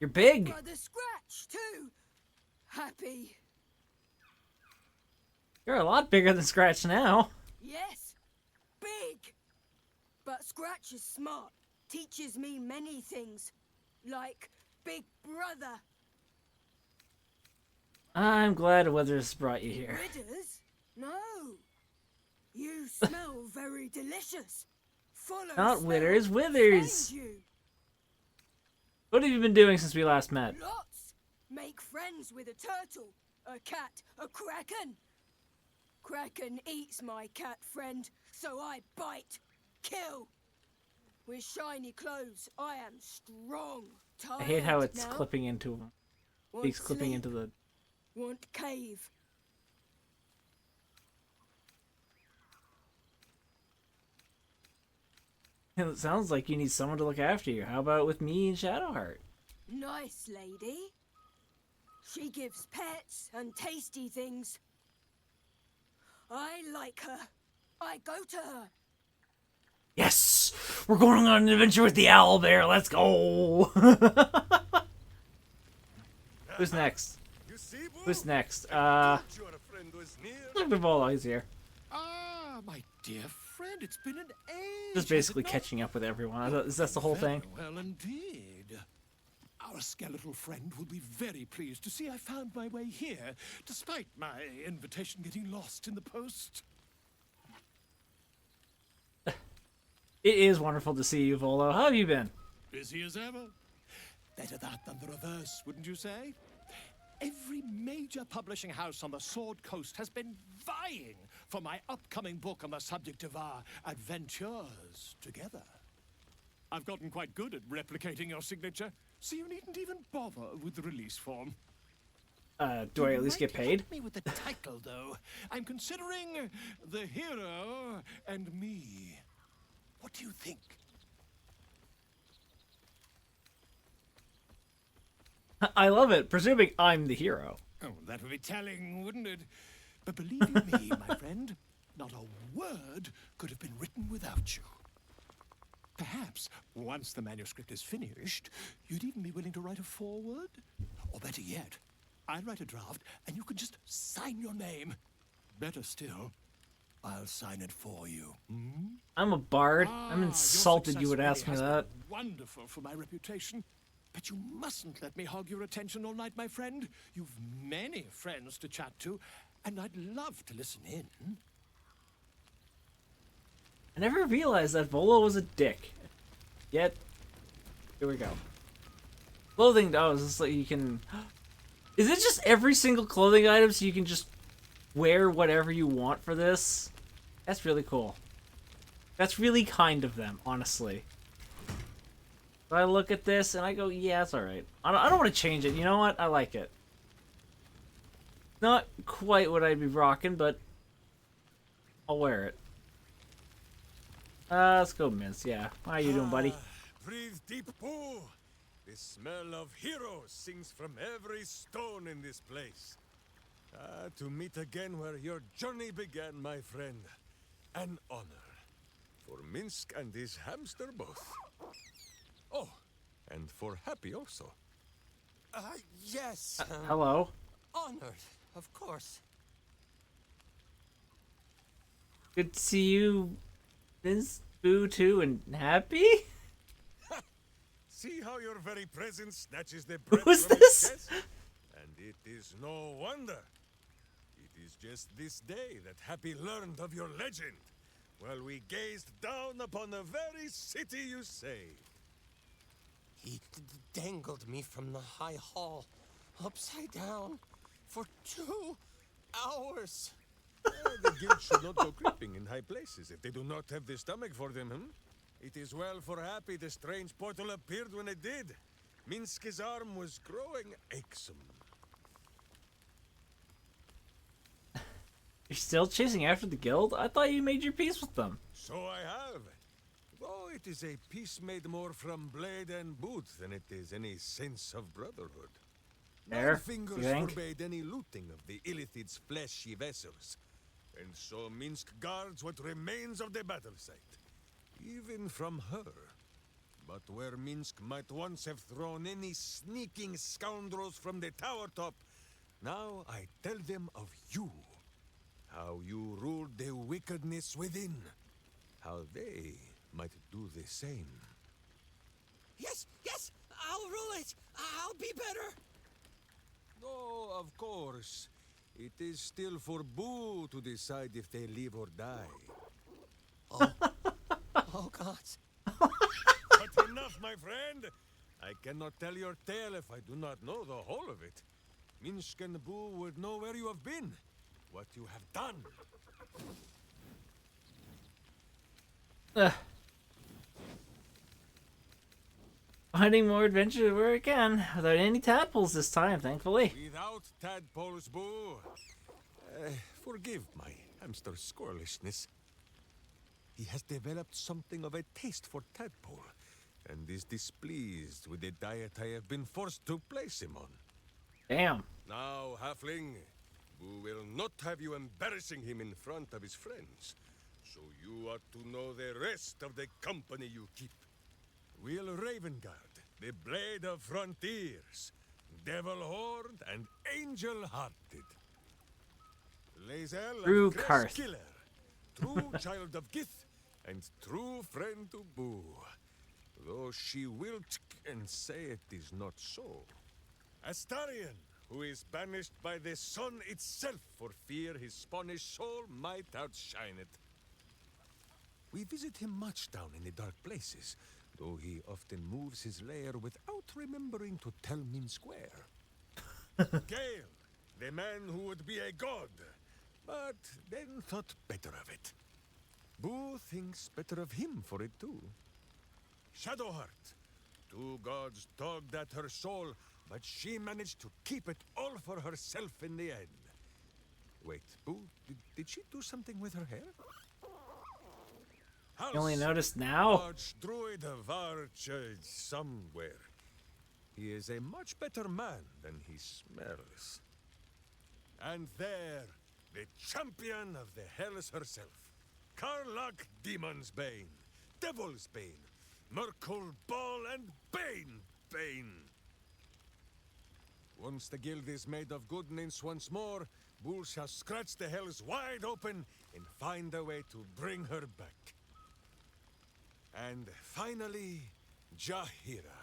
You're big. Brother Scratch, too. Happy. You're a lot bigger than Scratch now. Yes, big. But Scratch is smart. Teaches me many things. Like Big Brother. I'm glad Withers brought you here. Withers? No. You smell very delicious. Follow Not smell, Withers, Withers. find you. What have you been doing since we last met? Lots. Make friends with a turtle, a cat, a kraken. Kraken eats my cat friend, so I bite, kill. With shiny clothes, I am strong. Tired I hate how it's now. clipping into him. Want He's clipping sleep, into the... Want cave. It sounds like you need someone to look after you. How about with me and Shadowheart? Nice lady. She gives pets and tasty things. I like her. I go to her. Yes! We're going on an adventure with the owl bear. Let's go! Who's next? Who's next? Dr. Volo, he's here. Ah, my dear friend, it's been an age. Just basically catching up with everyone. Is that the whole thing? Well, indeed. Our skeletal friend will be very pleased to see I found my way here, despite my invitation getting lost in the post. It is wonderful to see you, Volo. How have you been? Busy as ever. Better that than the reverse, wouldn't you say? Every major publishing house on the Sword Coast has been vying for my upcoming book on the subject of our adventures together. I've gotten quite good at replicating your signature, so you needn't even bother with the release form. Do I at least get paid? Help me with the title, though. I'm considering The Hero and Me. What do you think? I love it, presuming I'm the hero. Oh, that would be telling, wouldn't it? But believe you me, my friend, not a word could have been written without you. Perhaps, once the manuscript is finished, you'd even be willing to write a foreword? Or better yet, I'll write a draft and you can just sign your name. Better still, I'll sign it for you. Hmm? I'm a bard. I'm insulted you would ask me that. Wonderful for my reputation. But you mustn't let me hog your attention all night, my friend. You've many friends to chat to, and I'd love to listen in. I never realized that Volo was a dick. Yet, here we go. Clothing, oh, is this like you can... Is it just every single clothing item so you can just wear whatever you want for this? That's really cool. That's really kind of them, honestly. So I look at this and I go, yeah, it's alright. I don't want to change it. You know what? I like it. Not quite what I'd be rocking, but I'll wear it. Let's go, Mince. Yeah. How you doing, buddy? Breathe deep, Pooh. The smell of heroes sings from every stone in this place. To meet again where your journey began, my friend. An honor. For Minsk and his hamster both. Oh, and for Happy also. Yes. Hello. Honored, of course. Good to see you, Mince, Boo, too, and Happy? See how your very presence snatches the breath Who's from this? his chest? And it is no wonder. It is just this day that Happy learned of your legend, while we gazed down upon the very city you saved. He dangled me from the high hall, upside down, for 2 hours. The guild should not go creeping in high places if they do not have the stomach for them, It is well for Happy the strange portal appeared when it did. Minsk's arm was growing achsome. You're still chasing after the guild? I thought you made your peace with them. So I have. Though it is a peace made more from blade and boot than it is any sense of brotherhood. There, My fingers you think? forbade any looting of the Illithid's fleshy vessels. And so Minsk guards what remains of the battle site. Even from her. But where Minsk might once have thrown any sneaking scoundrels from the tower top, now I tell them of you. How you ruled the wickedness within. How they might do the same. Yes, yes, I'll rule it. I'll be better. Though, of course, it is still for Boo to decide if they live or die. Oh, God. But enough, my friend! I cannot tell your tale if I do not know the whole of it. Minsk and Boo would know where you have been, what you have done. Finding more adventures where I can, without any tadpoles this time, thankfully. Without tadpoles, Boo. Forgive my hamster squirrelishness. He has developed something of a taste for tadpole, and is displeased with the diet I have been forced to place him on. Damn. Now, Halfling, Boo will not have you embarrassing him in front of his friends, so you ought to know the rest of the company you keep. Will Ravengard, the Blade of Frontiers, Devil-Horned and Angel-Hearted. Lae'zel True of Karth. Killer, true child of Gith, and true friend to Boo. Though she will and say it is not so. Astarion, who is banished by the sun itself for fear his Spanish soul might outshine it. We visit him much down in the dark places, though he often moves his lair without remembering to tell Minsk where. Gale, the man who would be a god, but then thought better of it. Boo thinks better of him for it too. Shadowheart, two gods dogged at her soul, but she managed to keep it all for herself in the end. Wait, Boo, did she do something with her hair? You only House, noticed now? Archdruid of Arch somewhere. He is a much better man than he smells. And there, the champion of the Hells herself. Karlach Demon's Bane, Devil's Bane, Merkul Ball and Bane. Once the guild is made of goodness once more, Bull shall scratch the Hells wide open and find a way to bring her back. And finally, Jahira.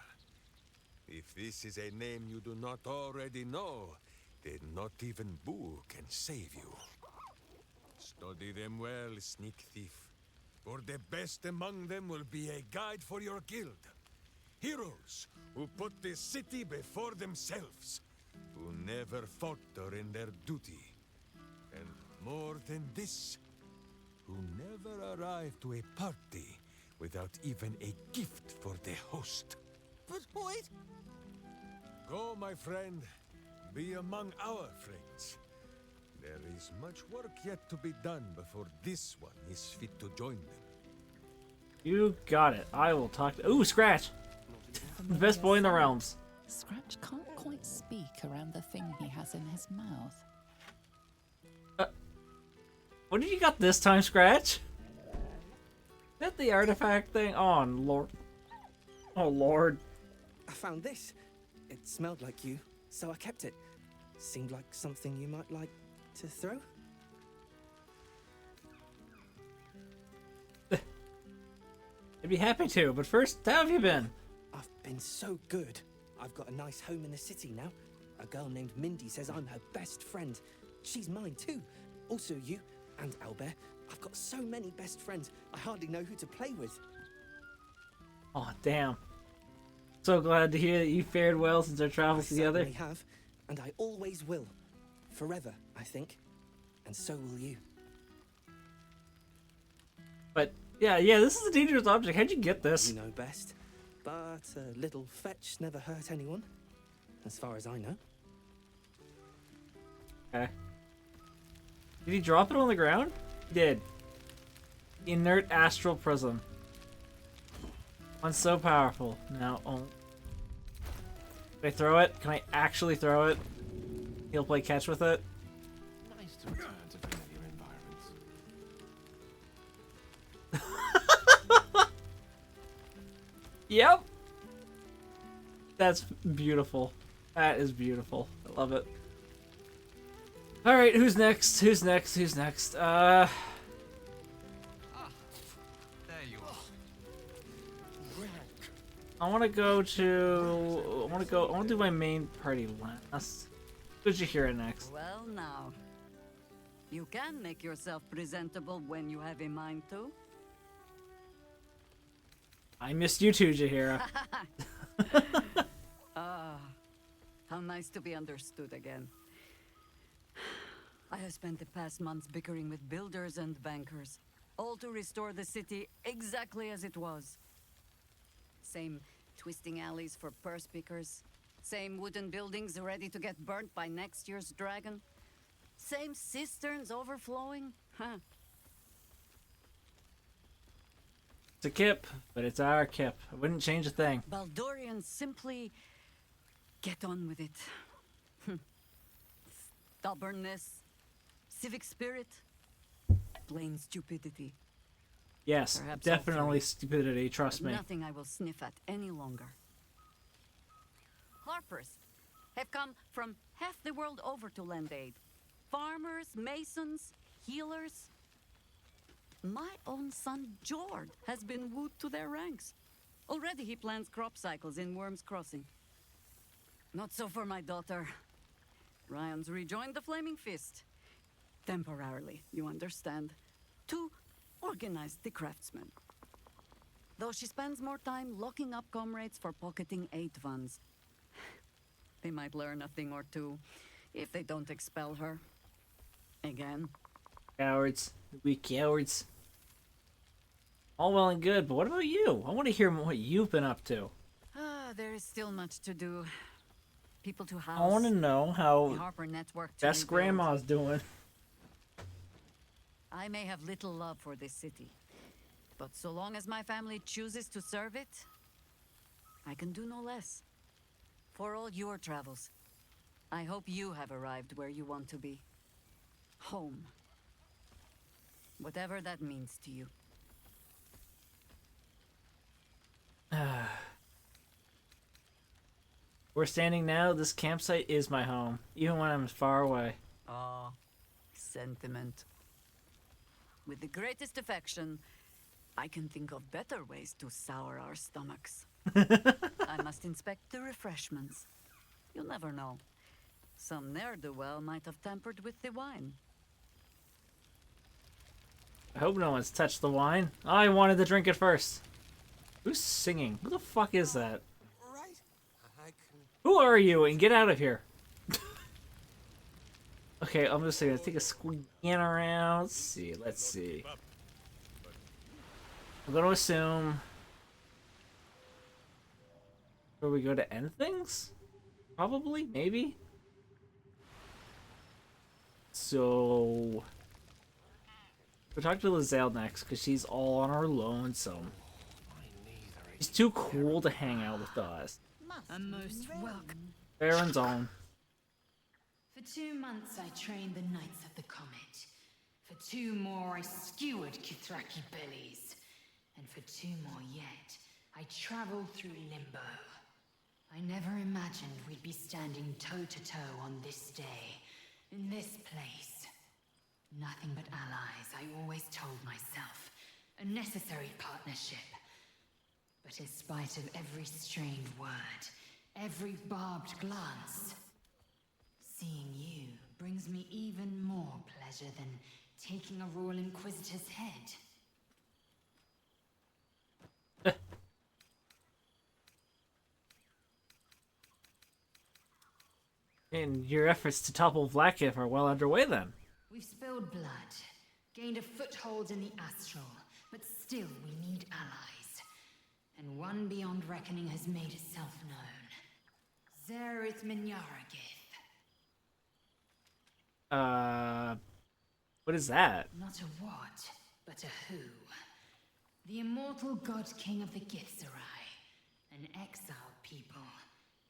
If this is a name you do not already know, then not even Boo can save you. Study them well, sneak thief, for the best among them will be a guide for your guild. Heroes who put the city before themselves, who never falter in their duty. And more than this, who never arrive to a party without even a gift for the host. But wait. Go, my friend. Be among our friends. There is much work yet to be done before this one is fit to join them. You got it. I will talk to... Ooh, Scratch! The best boy in the realms. Scratch can't quite speak around the thing he has in his mouth. What did you got this time, Scratch? Is that the artifact thing? Oh, Lord. Oh, Lord. I found this. It smelled like you, so I kept it. Seemed like something you might like to throw. I'd be happy to, but first, how have you been? I've been so good. I've got a nice home in the city now. A girl named Mindy says I'm her best friend. She's mine too. Also you and Albert. I've got so many best friends, I hardly know who to play with. Oh, damn. So glad to hear that you fared well since our travels together. I certainly have, and I always will. Forever, I think. And so will you. But, yeah, this is a dangerous object. How'd you get this? You know best. But a little fetch never hurt anyone, as far as I know. Okay. Did he drop it on the ground? He did. Inert astral prism. One's so powerful. Now, oh. Can I throw it? Can I actually throw it? He'll play catch with it. Nice to return to familiar environments. Yep. That's beautiful. That is beautiful. I love it. All right, who's next? Who's next? Who's next? There you are. I want to go to. I want to do my main party last. Who'd you hear it next? Well, now. You can make yourself presentable when you have a mind to. I missed you too, Jaheira. Ah, how nice to be understood again. I have spent the past months bickering with builders and bankers, all to restore the city exactly as it was. Same twisting alleys for purse pickers, same wooden buildings ready to get burnt by next year's dragon, same cisterns overflowing, huh? It's a kip, but it's our kip. I wouldn't change a thing. Baldurians simply get on with it. Stubbornness, civic spirit, plain stupidity. Yes, Perhaps all definitely three. stupidity, trust me. Nothing I will sniff at any longer. Harpers have come from half the world over to lend aid. Farmers, masons, healers. My own son, Jord, has been wooed to their ranks. Already he plans crop cycles in Worm's Crossing. Not so for my daughter. Ryan's rejoined the Flaming Fist. Temporarily, you understand. To organize the craftsmen. Though she spends more time locking up comrades for pocketing aid funds. They might learn a thing or two if they don't expel her. Again. Cowards. We cowards. All well and good, but what about you? I want to hear what you've been up to. There is still much to do. People to house. I want to know The how Harper network to best rebuild. grandma's doing. I may have little love for this city, but so long as my family chooses to serve it, I can do no less. For all your travels, I hope you have arrived where you want to be. Home. Whatever that means to you. We're standing now. This campsite is my home, even when I'm far away. Ah, sentiment. With the greatest affection, I can think of better ways to sour our stomachs. I must inspect the refreshments. You'll never know. Some ne'er-do-well might have tampered with the wine. I hope no one's touched the wine. I wanted to drink it first. Who's singing? Who the fuck is that? Right? I can... Who are you? And get out of here. Okay, I'm just gonna take a squeeze around. Let's see. I'm gonna assume where we go to end things? Probably? Maybe? So we'll talk to Lizelle next, because she's all on her lonesome. She's too cool to hang out with us. I'm most welcome. Baron's on. For 2 months I trained the Knights of the Comet. For 2 more I skewered Kithraki bellies. And for 2 more yet, I traveled through Limbo. I never imagined we'd be standing toe-to-toe on this day, in this place. Nothing but allies, I always told myself. A necessary partnership. But in spite of every strained word, every barbed glance, seeing you brings me even more pleasure than taking a Royal Inquisitor's head. And your efforts to topple Vlaakith are well underway then. We've spilled blood, gained a foothold in the Astral, but still we need allies. And one beyond reckoning has made itself known. Zerith Minyaragith. What is that? Not a what, but a who. The immortal god king of the Githzerai. An exiled people.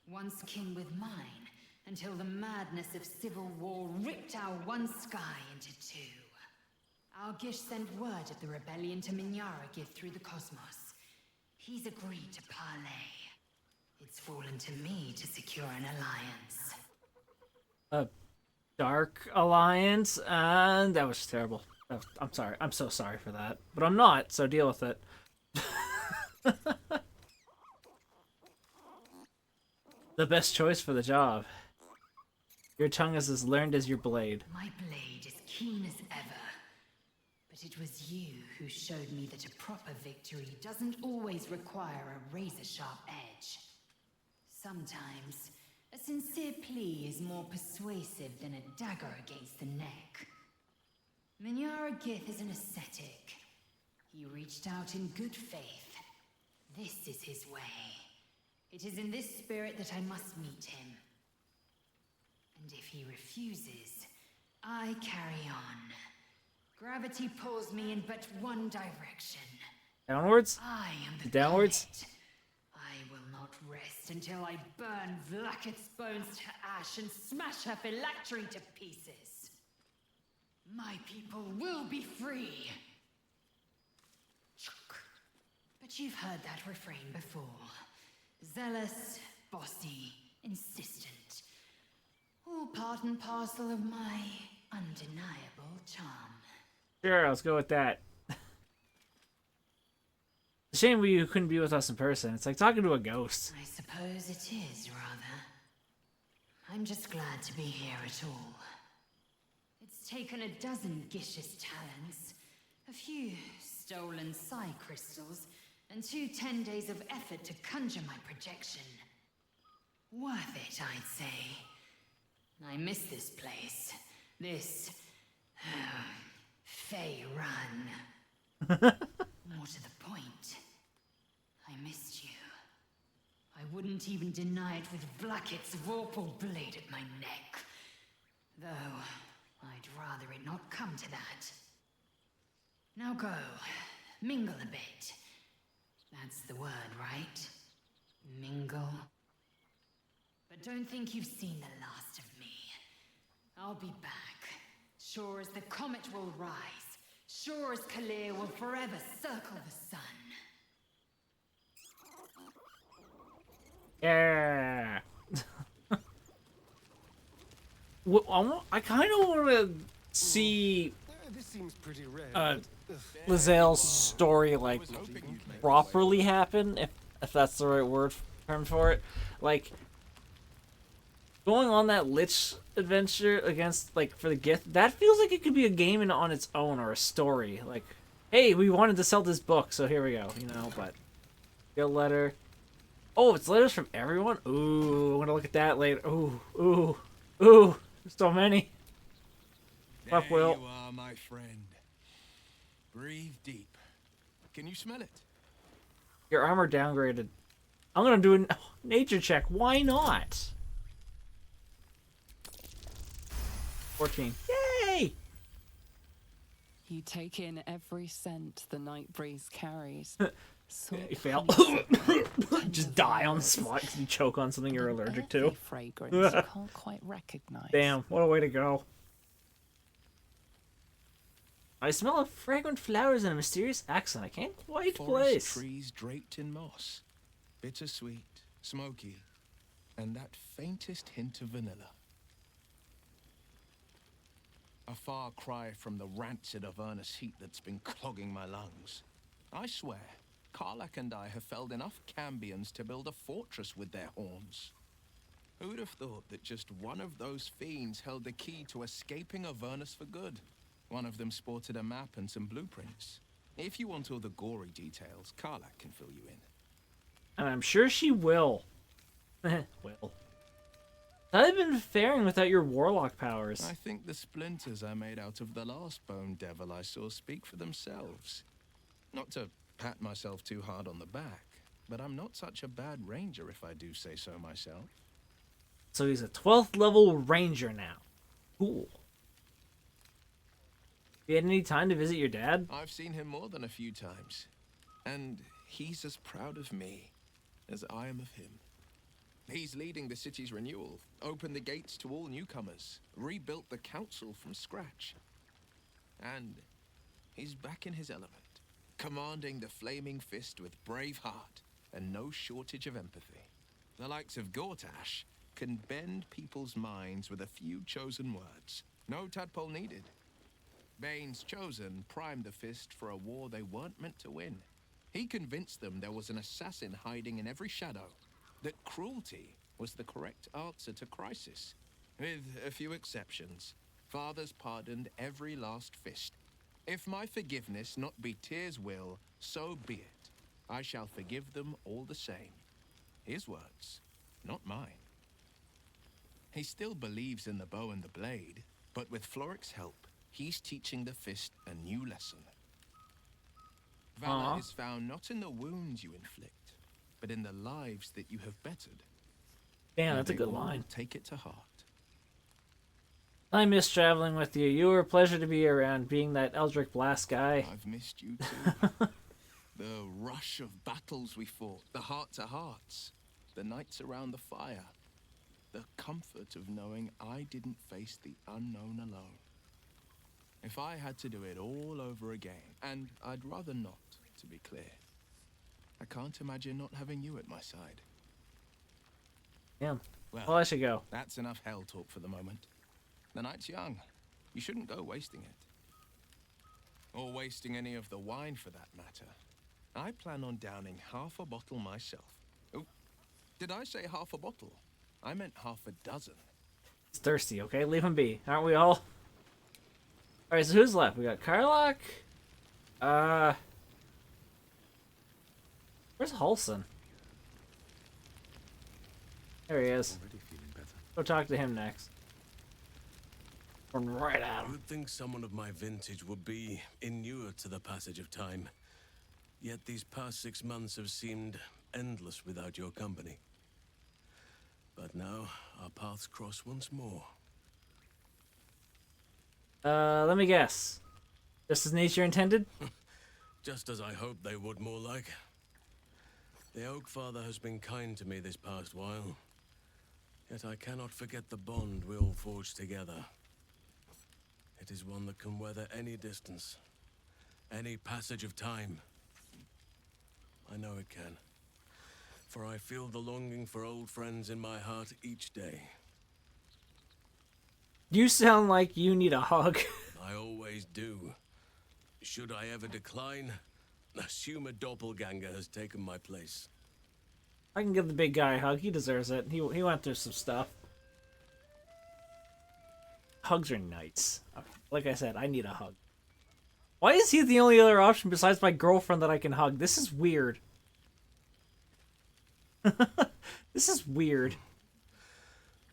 Once kin with mine, until the madness of civil war ripped our one sky into 2. Our Gish sent word of the rebellion to Minyaragith through the cosmos. He's agreed to parley. It's fallen to me to secure an alliance. A dark alliance, and that was terrible. I'm sorry. I'm so sorry for that. But I'm not, so deal with it. The best choice for the job. Your tongue is as learned as your blade. My blade is keen as ever. But it was you who showed me that a proper victory doesn't always require a razor-sharp edge. Sometimes, a sincere plea is more persuasive than a dagger against the neck. Minyara Gith is an ascetic. He reached out in good faith. This is his way. It is in this spirit that I must meet him. And if he refuses, I carry on. Gravity pulls me in but one direction. Downwards? I am the downwards? comet. I will not rest until I burn Vlaakith's bones to ash and smash her phylactery to pieces. My people will be free. But you've heard that refrain before. Zealous, bossy, insistent. All part and parcel of my undeniable charm. Sure, let's go with that. It's a shame you couldn't be with us in person. It's like talking to a ghost. I suppose it is, rather. I'm just glad to be here at all. It's taken a dozen Gish's talents, a few stolen psi crystals, and 2 10 days of effort to conjure my projection. Worth it, I'd say. I miss this place. This... Fey Run. More to the point, I missed you. I wouldn't even deny it with Vlaakith's vorpal blade at my neck. Though, I'd rather it not come to that. Now go, mingle a bit. That's the word, right? Mingle. But don't think you've seen the last of me. I'll be back. Sure as the comet will rise. Sure as Kalir will forever circle the sun. Yeah. I kind of want to see This seems pretty rare. Lae'zel's story like properly happen, if that's the right word term for it. Like going on that Lich adventure against for the Gith, that feels like it could be a game on its own or a story. Like, hey, we wanted to sell this book, so here we go, but get a letter. Oh, it's letters from everyone? Ooh, I'm gonna look at that later. Ooh. There's so many. Fuck, Will. There you are, my friend. Breathe deep. Can you smell it? Your armor downgraded. I'm gonna do a nature check. Why not? 14. Yay! You take in every scent the night breeze carries. You fail. Just die on the spot because you choke on something you're allergic to. Fragrance you can't quite recognize. Damn, what a way to go. I smell fragrant flowers and a mysterious accent I can't quite place. Trees draped in moss. Bittersweet, smoky, and that faintest hint of vanilla. A far cry from the rancid Avernus heat that's been clogging my lungs. I swear, Karlach and I have felled enough Cambions to build a fortress with their horns. Who'd have thought that just one of those fiends held the key to escaping Avernus for good? One of them sported a map and some blueprints. If you want all the gory details, Karlach can fill you in. And I'm sure she will. Will. How have you been faring without your warlock powers? I think the splinters I made out of the last bone devil I saw speak for themselves. Not to pat myself too hard on the back, but I'm not such a bad ranger if I do say so myself. So he's a 12th level ranger now. Cool. You had any time to visit your dad? I've seen him more than a few times, and he's as proud of me as I am of him. He's leading the city's renewal, opened the gates to all newcomers, rebuilt the council from scratch. And he's back in his element, commanding the flaming fist with brave heart and no shortage of empathy. The likes of Gortash can bend people's minds with a few chosen words. No tadpole needed. Bane's chosen primed the fist for a war they weren't meant to win. He convinced them there was an assassin hiding in every shadow, that cruelty was the correct answer to crisis. With a few exceptions, fathers pardoned every last fist. If my forgiveness not be Tyr's will, so be it. I shall forgive them all the same. His words, not mine. He still believes in the bow and the blade, but with Floric's help, he's teaching the fist a new lesson. Valor is found not in the wounds you inflict, but in the lives that you have bettered. Damn, that's a good line. Take it to heart. I miss traveling with you. You were a pleasure to be around, being that Eldritch Blast guy. I've missed you too. The rush of battles we fought, the heart-to-hearts, the nights around the fire, the comfort of knowing I didn't face the unknown alone. If I had to do it all over again, and I'd rather not, to be clear, I can't imagine not having you at my side. Damn. Well, I should go. That's enough hell talk for the moment. The night's young. You shouldn't go wasting it. Or wasting any of the wine for that matter. I plan on downing half a bottle myself. Oh, did I say half a bottle? I meant half a dozen. He's thirsty, okay? Leave him be. Aren't we all? Alright, so who's left? We got Karlach. Where's Halsin? There he is. Already feeling better. Go talk to him next. Run right at him. You'd think someone of my vintage would be inured to the passage of time. Yet these past 6 months have seemed endless without your company. But now, our paths cross once more. Let me guess. Just as nature intended? Just as I hoped they would, more like. The Oak Father has been kind to me this past while. Yet I cannot forget the bond we all forged together. It is one that can weather any distance, any passage of time. I know it can, for I feel the longing for old friends in my heart each day. You sound like you need a hug. I always do. Should I ever decline, assume a doppelganger has taken my place. I can give the big guy a hug. He deserves it. He went through some stuff. Hugs are nice. Like I said, I need a hug. Why is he the only other option besides my girlfriend that I can hug? This is weird. This is weird.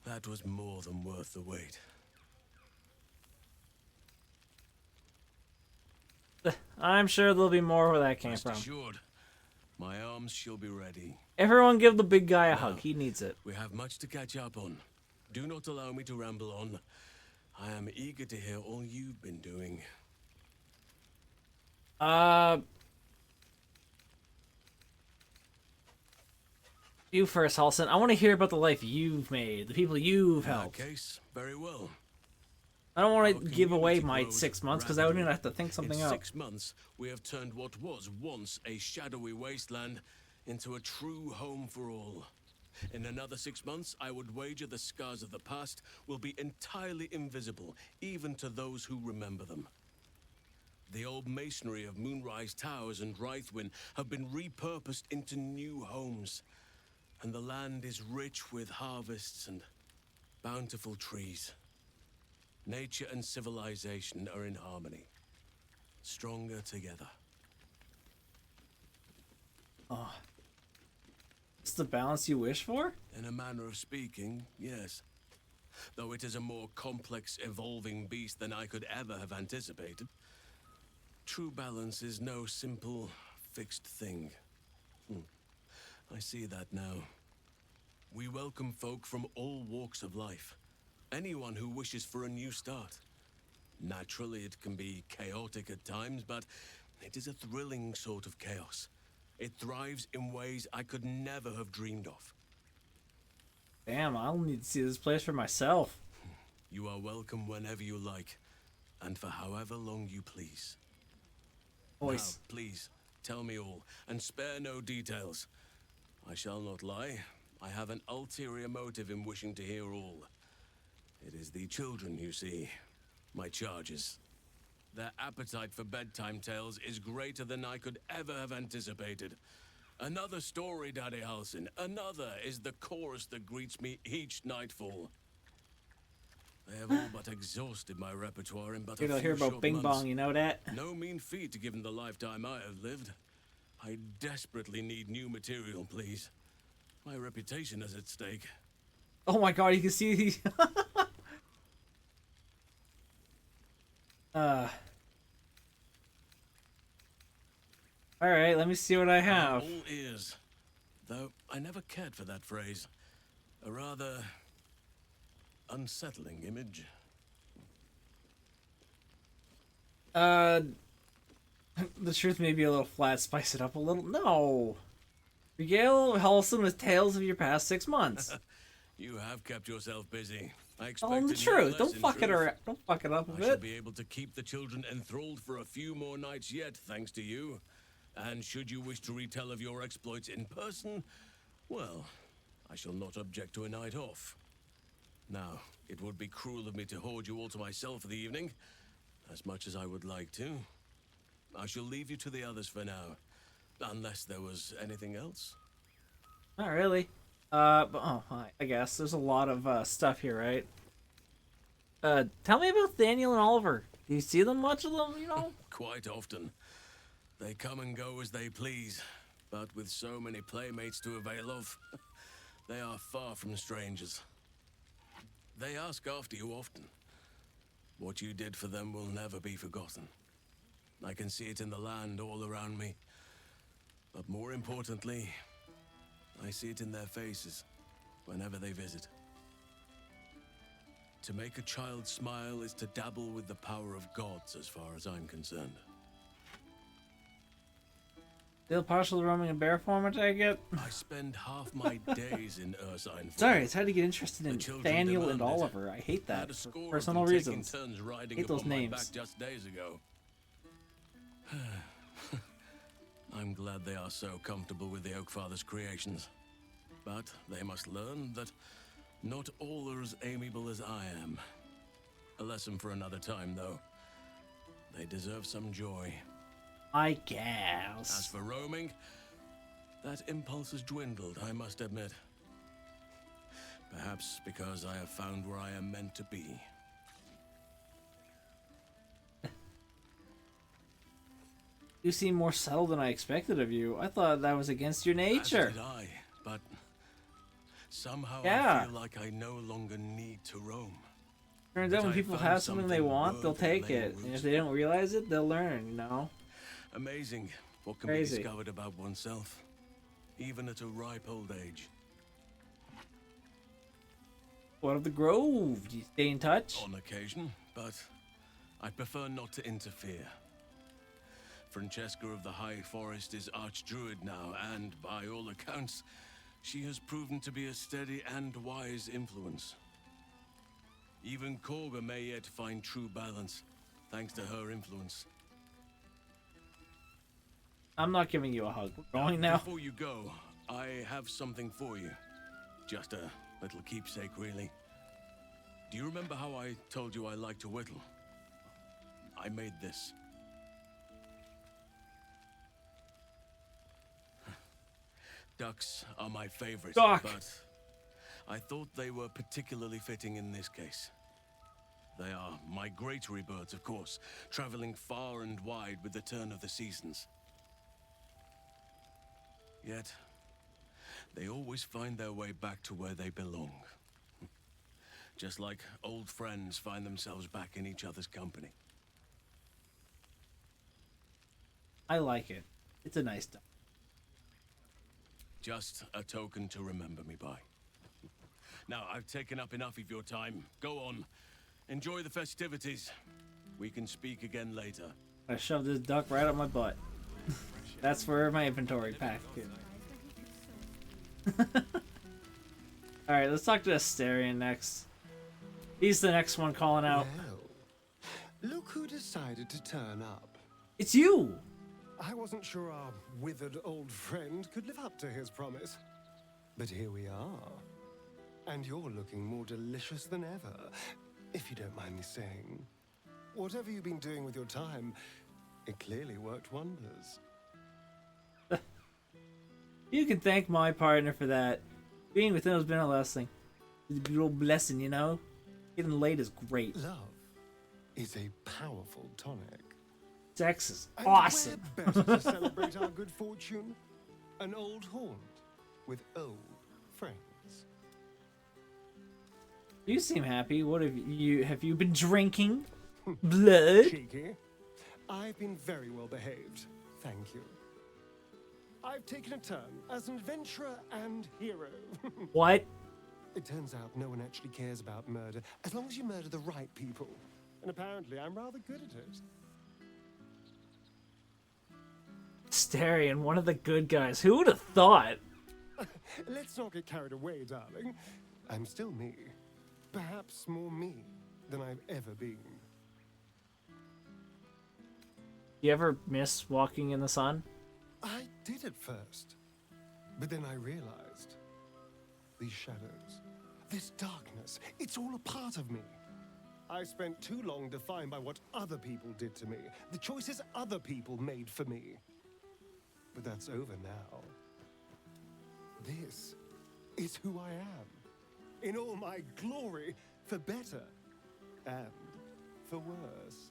That was more than worth the wait. I'm sure there'll be more where that came Rest from. assured, my arms shall be ready. Everyone give the big guy a Now, hug. He needs it. We have much to catch up on. Do not allow me to ramble on. I am eager to hear all you've been doing. You first, Halsin. I want to hear about the life you've made, the people you've In that helped. case, very well. I don't want Our to give away community my grows 6 months because I would mean I rapidly. have to think something In up. 6 months, we have turned what was once a shadowy wasteland into a true home for all. In another 6 months, I would wager the scars of the past will be entirely invisible, even to those who remember them. The old masonry of Moonrise Towers and Wraithwin have been repurposed into new homes, and the land is rich with harvests and bountiful trees. Nature and civilization are in harmony, stronger together. Oh. It's the balance you wish for? In a manner of speaking, yes. Though it is a more complex, evolving beast than I could ever have anticipated. True balance is no simple, fixed thing. I see that now. We welcome folk from all walks of life. Anyone who wishes for a new start. Naturally, it can be chaotic at times, but it is a thrilling sort of chaos. It thrives in ways I could never have dreamed of. Damn, I'll need to see this place for myself. You are welcome whenever you like, and for however long you please. Voice. Now, please, Tell me all, and spare no details. I shall not lie. I have an ulterior motive in wishing to hear all. It is the children, you see. My charges. Their appetite for bedtime tales is greater than I could ever have anticipated. Another story, Daddy Halsin. Another is the chorus that greets me each nightfall. They have all but exhausted my repertoire in but a You're gonna few hear about short Bing months. Bong, you know that? No mean feat given the lifetime I have lived. I desperately need new material, please. My reputation is at stake. Oh my god, you can see these. Alright, let me see what I have. All ears. Though I never cared for that phrase. A rather unsettling image. The truth may be a little flat, spice it up a little. No! Regale Halsin with tales of your past 6 months. You have kept yourself busy. I Tell them the expected no truth. less, Don't in fuck it truth. around. Don't fuck it up a I shall bit. be able to keep the children enthralled for a few more nights yet, thanks to you. And should you wish to retell of your exploits in person, well, I shall not object to a night off. Now, it would be cruel of me to hoard you all to myself for the evening, as much as I would like to. I shall leave you to the others for now, unless there was anything else. Not really. But, oh, I guess. There's a lot of stuff here, right? Tell me about Daniel and Oliver. Do you see them much of them, you know? Quite often. They come and go as they please, but with so many playmates to avail of, they are far from strangers. They ask after you often. What you did for them will never be forgotten. I can see it in the land all around me. But more importantly, I see it in their faces whenever they visit. To make a child smile is to dabble with the power of gods as far as I'm concerned. Still partially roaming in bear form, I take it? I spend half my days in Ursine. Sorry, it's hard to get interested in children Daniel and demanded. Oliver. I hate that Had a for score of personal them taking reasons. turns riding Hate those upon my back names. just days ago. I'm glad they are so comfortable with the Oakfather's creations. But they must learn that not all are as amiable as I am. A lesson for another time, though. They deserve some joy. I As guess. for roaming, that impulse has dwindled, I must admit. Perhaps because I have found where I am meant to be. You seem more settled than I expected of you. I thought that was against your nature. As did I, but somehow Yeah. I feel like I no longer need to roam. Turns out when I people found have something they something want, they'll worthy take laying it. And if roots. they don't realize it, they'll learn, you know? Amazing what can Crazy. be discovered about oneself, even at a ripe old age. What of the Grove? Do you stay in touch? On occasion, but I prefer not to interfere. Francesca of the High Forest is Archdruid now, and by all accounts, she has proven to be a steady and wise influence. Even Korga may yet find true balance, thanks to her influence. I'm not giving you a hug. We're going now. Before you go, I have something for you. Just a little keepsake, really. Do you remember how I told you I like to whittle? I made this. Ducks are my favorite, Duck. but I thought they were particularly fitting in this case. They are migratory birds, of course, traveling far and wide with the turn of the seasons. Yet, they always find their way back to where they belong. Just like old friends find themselves back in each other's company. I like it. It's a nice duck. Just a token to remember me by. Now, I've taken up enough of your time. Go on. Enjoy the festivities. We can speak again later. I shoved this duck right up my butt. That's where my inventory pack is. Alright, let's talk to Asterion next. He's the next one calling out. Well, look who decided to turn up. It's you! I wasn't sure our withered old friend could live up to his promise. But here we are. And you're looking more delicious than ever, if you don't mind me saying. Whatever you've been doing with your time, it clearly worked wonders. You can thank my partner for that. Being with him has been a blessing. It's a good old blessing, you know? Getting laid is great. Love is a powerful tonic. Sex is And awesome. where better to celebrate our good fortune? An old haunt with old friends. You seem happy. What have you been drinking? Blood? Cheeky. I've been very well behaved, thank you. I've taken a turn as an adventurer and hero. What? It turns out no one actually cares about murder as long as you murder the right people. And apparently I'm rather good at it. Starion, one of the good guys. Who would have thought? Let's not get carried away, darling. I'm still me. Perhaps more me than I've ever been. You ever miss walking in the sun? I did at first. But then I realized these shadows, this darkness, it's all a part of me. I spent too long defined by what other people did to me, the choices other people made for me. But that's over now. This is who I am. In all my glory, for better and for worse.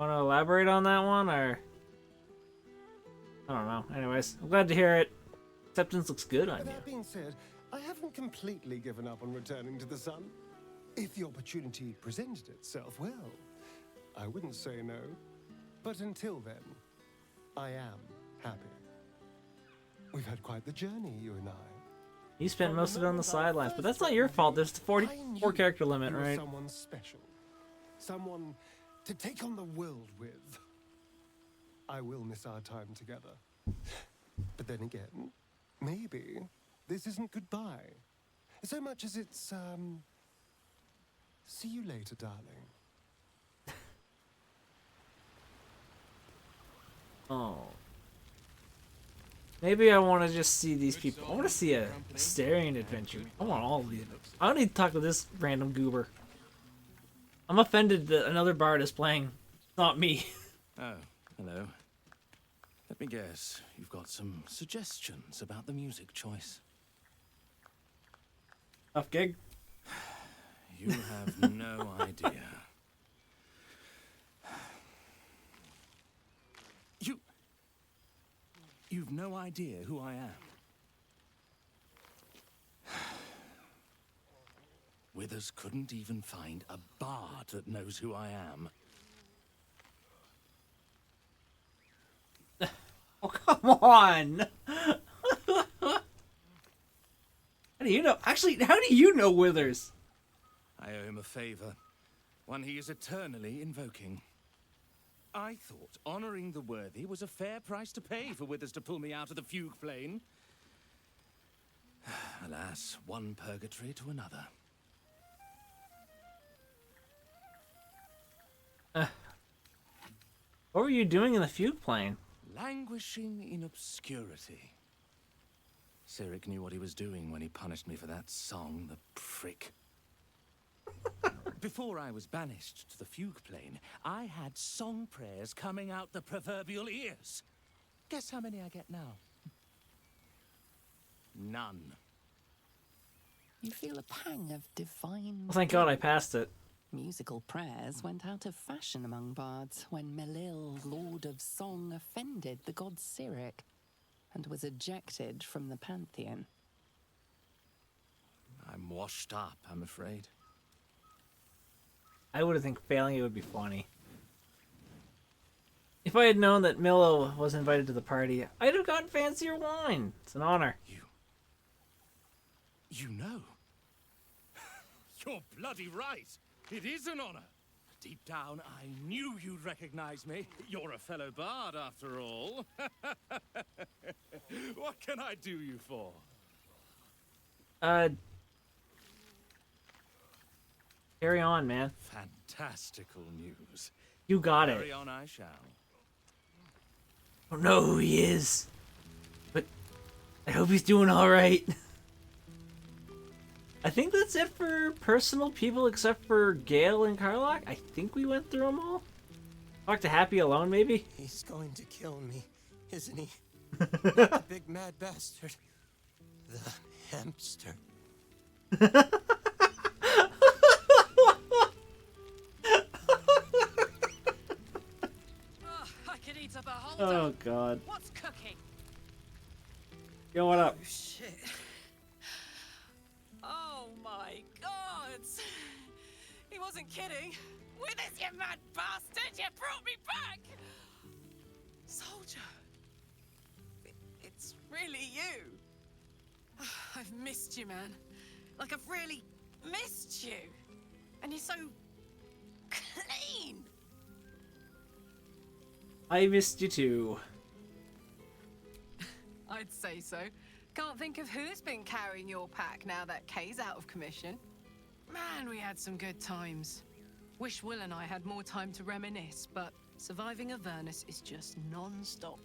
Want to elaborate on that one, or? I don't know. Anyways, I'm glad to hear it. Acceptance looks good on you. That being said, I haven't completely given up on returning to the sun. If the opportunity presented itself, well, I wouldn't say no. But until then, I am happy. We've had quite the journey, you and I. You spent most of it on the sidelines, but that's not your fault. There's the 44 character limit, You were right? someone special. Someone to take on the world with. I will miss our time together. But then again, maybe this isn't goodbye. So much as it's, see you later, darling. Oh. Maybe I want to just see these people. I want to see a Starion adventure. I want all of these. I don't need to talk to this random goober. I'm offended that another bard is playing. Not me. Oh, hello. Let me guess, you've got some suggestions about the music choice. Tough gig. You have no idea. You've no idea who I am. Withers couldn't even find a bard that knows who I am. Oh, come on! How do you know? Actually, how do you know Withers? I owe him a favor, one he is eternally invoking. I thought honoring the worthy was a fair price to pay for Withers to pull me out of the fugue plane. Alas, one purgatory to another. What were you doing in the fugue plane? Languishing in obscurity. Cyric knew what he was doing when he punished me for that song, the prick. Before I was banished to the fugue plane, I had song prayers coming out the proverbial ears. Guess how many I get now? None. You feel a pang of divine... Well, thank God I passed it. Musical prayers went out of fashion among bards when Melil, Lord of Song, offended the god Cyric and was ejected from the pantheon. I'm washed up, I'm afraid. I would have think failing it would be funny. If I had known that Milo was invited to the party, I'd have gotten fancier wine. It's an honor. You know? You're bloody right. It is an honor. Deep down, I knew you'd recognize me. You're a fellow bard, after all. What can I do you for? Carry on, man. Fantastical news. You got it. Carry on I shall. I don't know who he is, but I hope he's doing alright. I think that's it for personal people except for Gale and Karlach. I think we went through them all. Talk to Happy alone, maybe? He's going to kill me, isn't he? Not the big mad bastard. The hamster. I could eat up a whole Oh, day. God. What's cooking? Yo, what up? Oh, shit. Oh, my God. He wasn't kidding. Withers, you mad bastard! You brought me back! Soldier. It's really you. I've missed you, man. Like, I've really missed you. And you're so clean. I missed you too. I'd say so. Can't think of who's been carrying your pack now that Kay's out of commission. Man, we had some good times. Wish Will and I had more time to reminisce, but surviving Avernus is just non-stop.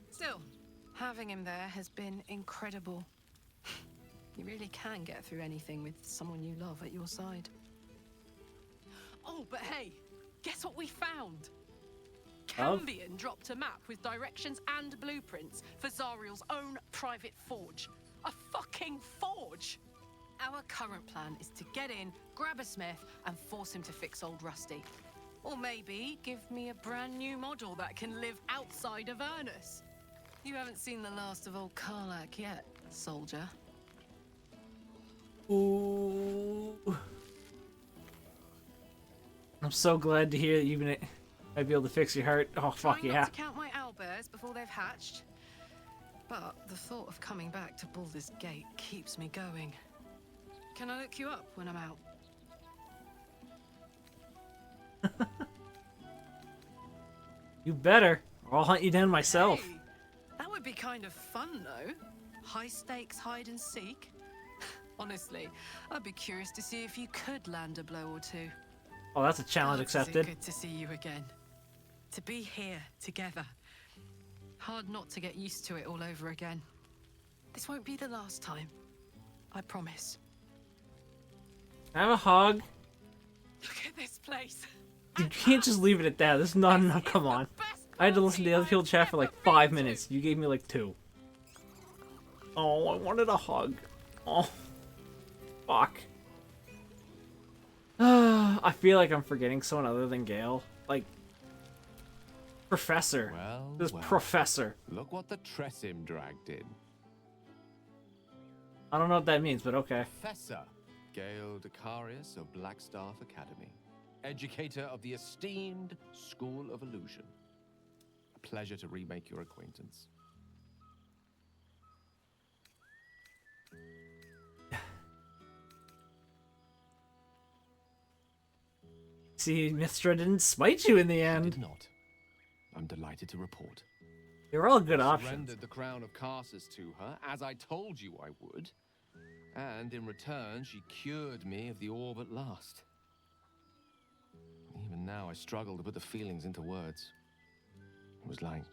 Still, having him there has been incredible. You really can get through anything with someone you love at your side. Oh, but hey, guess what we found? Cambion dropped a map with directions and blueprints for Zariel's own private forge. A fucking forge! Our current plan is to get in, grab a smith, and force him to fix old Rusty. Or maybe give me a brand new model that can live outside of Avernus. You haven't seen the last of old Karlach yet, soldier. Ooh. I'm so glad to hear that you've been might be able to fix your heart. Oh, fuck Trying yeah. not to count my owlbears before they've hatched. But the thought of coming back to Baldur's Gate keeps me going. Can I look you up when I'm out? You better, or I'll hunt you down myself. Hey, that would be kind of fun, though. High stakes hide and seek. Honestly, I'd be curious to see if you could land a blow or two. Oh, that's a challenge God, accepted. Is it good to see you again. To be here together. Hard not to get used to it all over again. This won't be the last time. I promise. Have a hug. Look at this place. You can't just leave it at that. This is not enough. Come on. I had to listen to the other people chat for like 5 minutes. You gave me like 2. Oh, I wanted a hug. Oh. Fuck. I feel like I'm forgetting someone other than Gale. Like, Professor. Well, This well. Professor. Look what the Tressim dragged in. I don't know what that means, but okay. Professor Gale Decarius of Blackstaff Academy. Educator of the esteemed School of Illusion. A pleasure to remake your acquaintance. See, Mystra didn't smite you in the Did end. not. I'm delighted to report. They were all good I options. surrendered the crown of Carsus to her, as I told you I would. And in return, she cured me of the orb at last. Even now, I struggle to put the feelings into words. It was like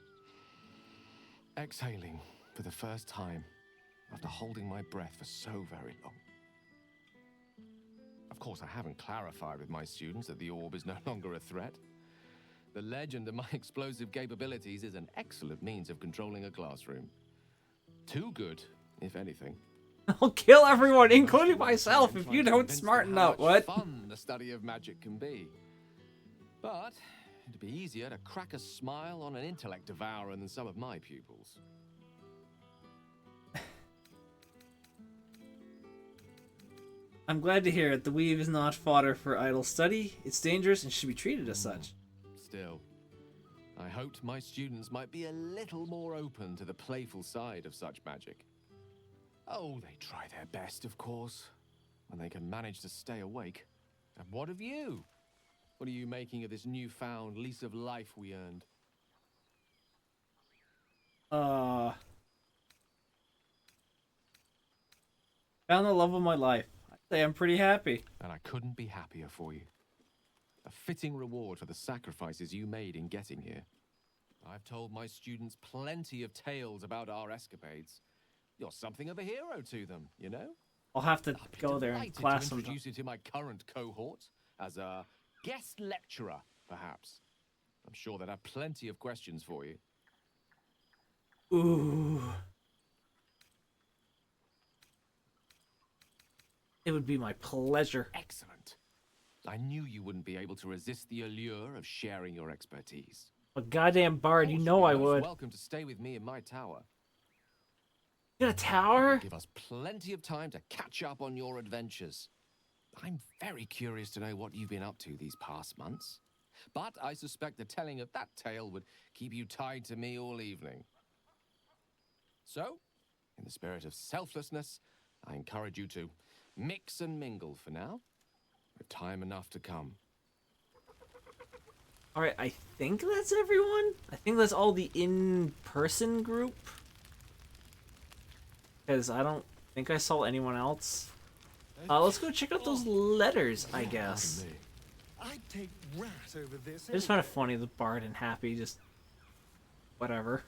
exhaling for the first time after holding my breath for so very long. Of course, I haven't clarified with my students that the orb is no longer a threat. The legend of my explosive capabilities is an excellent means of controlling a classroom. Too good, if anything. I'll kill everyone, including myself, if you don't smarten up. What? Fun the study of magic can be. But it'd be easier to crack a smile on an intellect devourer than some of my pupils. I'm glad to hear it. The weave is not fodder for idle study. It's dangerous and should be treated as such. Still, I hoped my students might be a little more open to the playful side of such magic. Oh, they try their best, of course, when they can manage to stay awake. And what of you? What are you making of this newfound lease of life we earned? Found the love of my life. I'd say I'm pretty happy. And I couldn't be happier for you. A fitting reward for the sacrifices you made in getting here. I've told my students plenty of tales about our escapades. You're something of a hero to them, you know? I'll have to I'd be go there and delighted class to sometime. introduce you to my current cohort as a guest lecturer, perhaps. I'm sure they'd have plenty of questions for you. Ooh. It would be my pleasure. Excellent. I knew you wouldn't be able to resist the allure of sharing your expertise. A goddamn bard, you know I You're most would. welcome to stay with me in my tower. You got a tower? Give us plenty of time to catch up on your adventures. I'm very curious to know what you've been up to these past months. But I suspect the telling of that tale would keep you tied to me all evening. So, in the spirit of selflessness, I encourage you to mix and mingle for now, with time enough to come. Alright, I think that's everyone? I think that's all the in-person group. Because I don't think I saw anyone else. Let's go check out those letters, I guess. I'd take rat over this. I just find it funny, the bard and Happy, just... whatever.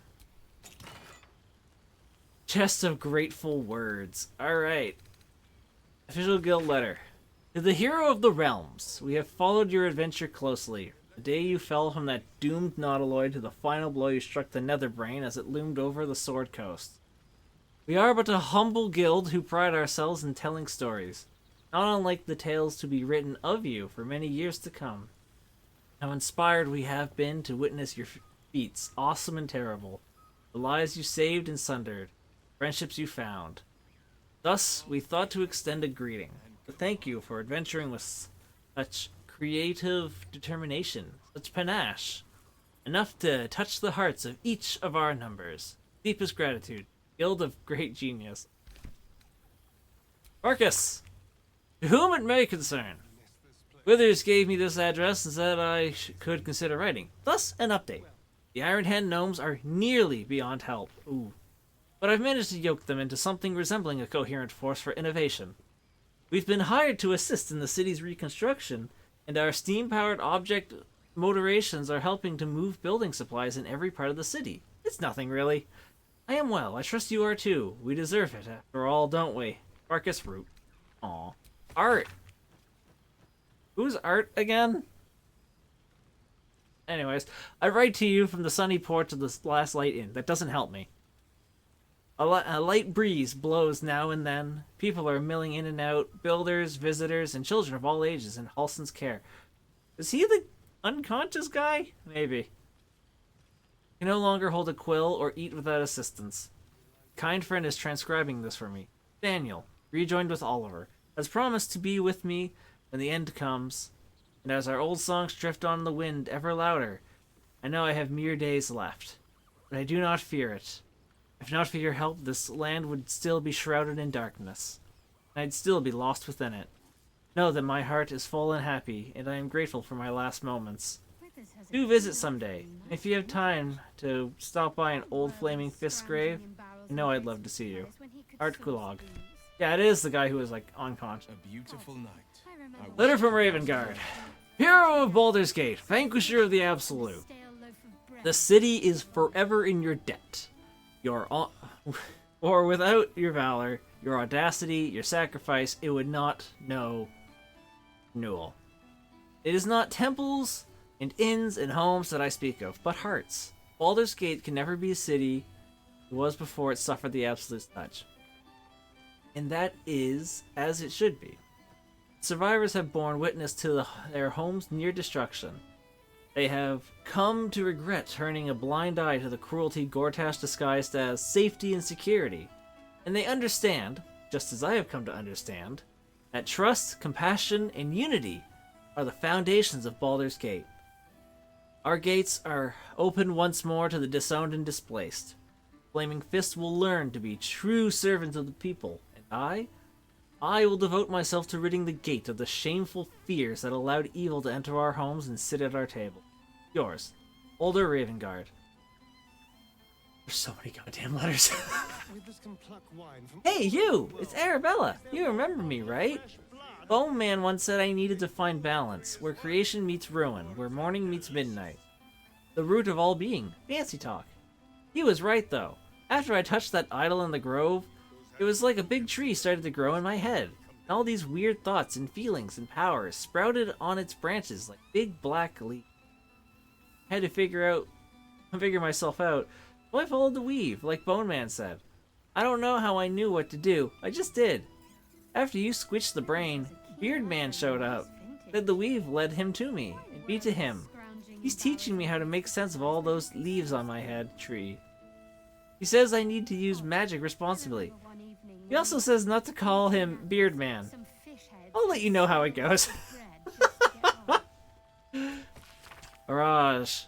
Chest of Grateful Words. Alright. Official guild letter. To the hero of the realms, we have followed your adventure closely. The day you fell from that doomed nautiloid to the final blow you struck the Netherbrain as it loomed over the Sword Coast. We are but a humble guild who pride ourselves in telling stories, not unlike the tales to be written of you for many years to come. How inspired we have been to witness your feats, awesome and terrible, the lives you saved and sundered, friendships you found. Thus, we thought to extend a greeting, to thank you for adventuring with such creative determination, such panache, enough to touch the hearts of each of our numbers. Deepest gratitude, Guild of Great Genius. Marcus, to whom it may concern, Withers gave me this address and said I could consider writing. Thus, an update. The Iron Hand gnomes are nearly beyond help. Ooh. But I've managed to yoke them into something resembling a coherent force for innovation. We've been hired to assist in the city's reconstruction, and our steam-powered object motorations are helping to move building supplies in every part of the city. It's nothing, really. I am well. I trust you are too. We deserve it, after all, don't we? Marcus Root. Aw. Art. Who's Art again? Anyways, I write to you from the sunny porch of the Last Light Inn. That doesn't help me. A light breeze blows now and then. People are milling in and out, builders, visitors, and children of all ages in Halson's care. Is he the unconscious guy? Maybe. I can no longer hold a quill or eat without assistance. Kind friend is transcribing this for me. Daniel, rejoined with Oliver, has promised to be with me when the end comes, and as our old songs drift on the wind ever louder, I know I have mere days left, but I do not fear it. If not for your help, this land would still be shrouded in darkness, and I'd still be lost within it. Know that my heart is full and happy, and I am grateful for my last moments. Do visit someday. If you have time to stop by an old Flaming Fist's grave, I know I'd love to see you. Art Kulog. Yeah, it is the guy who was, like, unconscious. A beautiful night. Letter from Ravengard. Hero of Baldur's Gate, vanquisher of the Absolute. The city is forever in your debt. Or without your valor, your audacity, your sacrifice, it would not know renewal. It is not temples and inns and homes that I speak of, but hearts. Baldur's Gate can never be a city it was before it suffered the Absolute's touch. And that is as it should be. Survivors have borne witness to their homes' near destruction. They have come to regret turning a blind eye to the cruelty Gortash disguised as safety and security. And they understand, just as I have come to understand, that trust, compassion, and unity are the foundations of Baldur's Gate. Our gates are open once more to the disowned and displaced. Flaming Fist will learn to be true servants of the people, and I will devote myself to ridding the gate of the shameful fears that allowed evil to enter our homes and sit at our table. Yours, Older Ravengard. There's so many goddamn letters. Hey, you! It's Arabella. You remember me, right? Bone Man once said I needed to find balance, where creation meets ruin, where morning meets midnight. the root of all being. Fancy talk. He was right, though. After I touched that idol in the grove, it was like a big tree started to grow in my head. And all these weird thoughts and feelings and powers sprouted on its branches like big black leaves. I had to figure myself out, so I followed the weave, like Bone Man said. I don't know how I knew what to do, I just did. After you squished the brain, Beard Man showed up. Said the weave led him to me, and me to him. He's teaching me how to make sense of all those leaves on my head tree. He says I need to use magic responsibly. He also says not to call him Beard Man. I'll let you know how it goes. Razhe.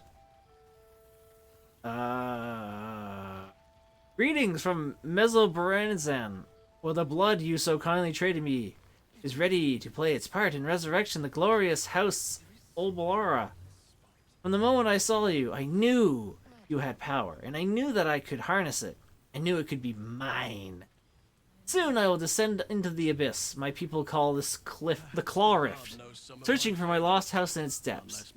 Greetings from Mesobaranzan, where the blood you so kindly traded me is ready to play its part in resurrection the glorious house Olbora. From the moment I saw you, I knew you had power, and I knew that I could harness it. I knew it could be mine. Soon I will descend into the abyss. My people call this cliff the Claw Rift, searching for my lost house in its depths.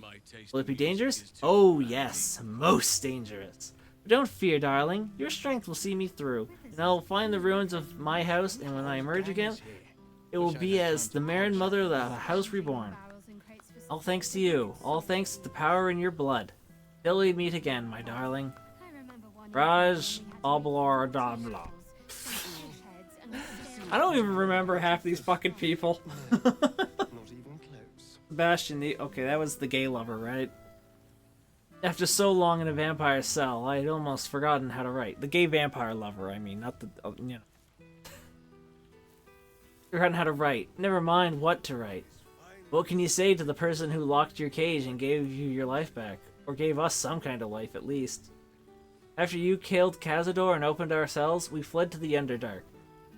Will it be dangerous? Oh yes, most dangerous. But don't fear, darling. Your strength will see me through, and I will find the ruins of my house, and when I emerge again, it will be as the Marin Mother of the House Reborn. All thanks to you. All thanks to the power in your blood. Till we meet again, my darling. Razhe Oblar Dabla. I don't even remember half these fucking people. Sebastian, okay, that was the gay lover, right? After so long in a vampire cell, I had almost forgotten how to write. The gay vampire lover, I mean, not the, you know. Forgotten how to write. Never mind what to write. What can you say to the person who locked your cage and gave you your life back? Or gave us some kind of life, at least. After you killed Cazador and opened our cells, we fled to the Underdark,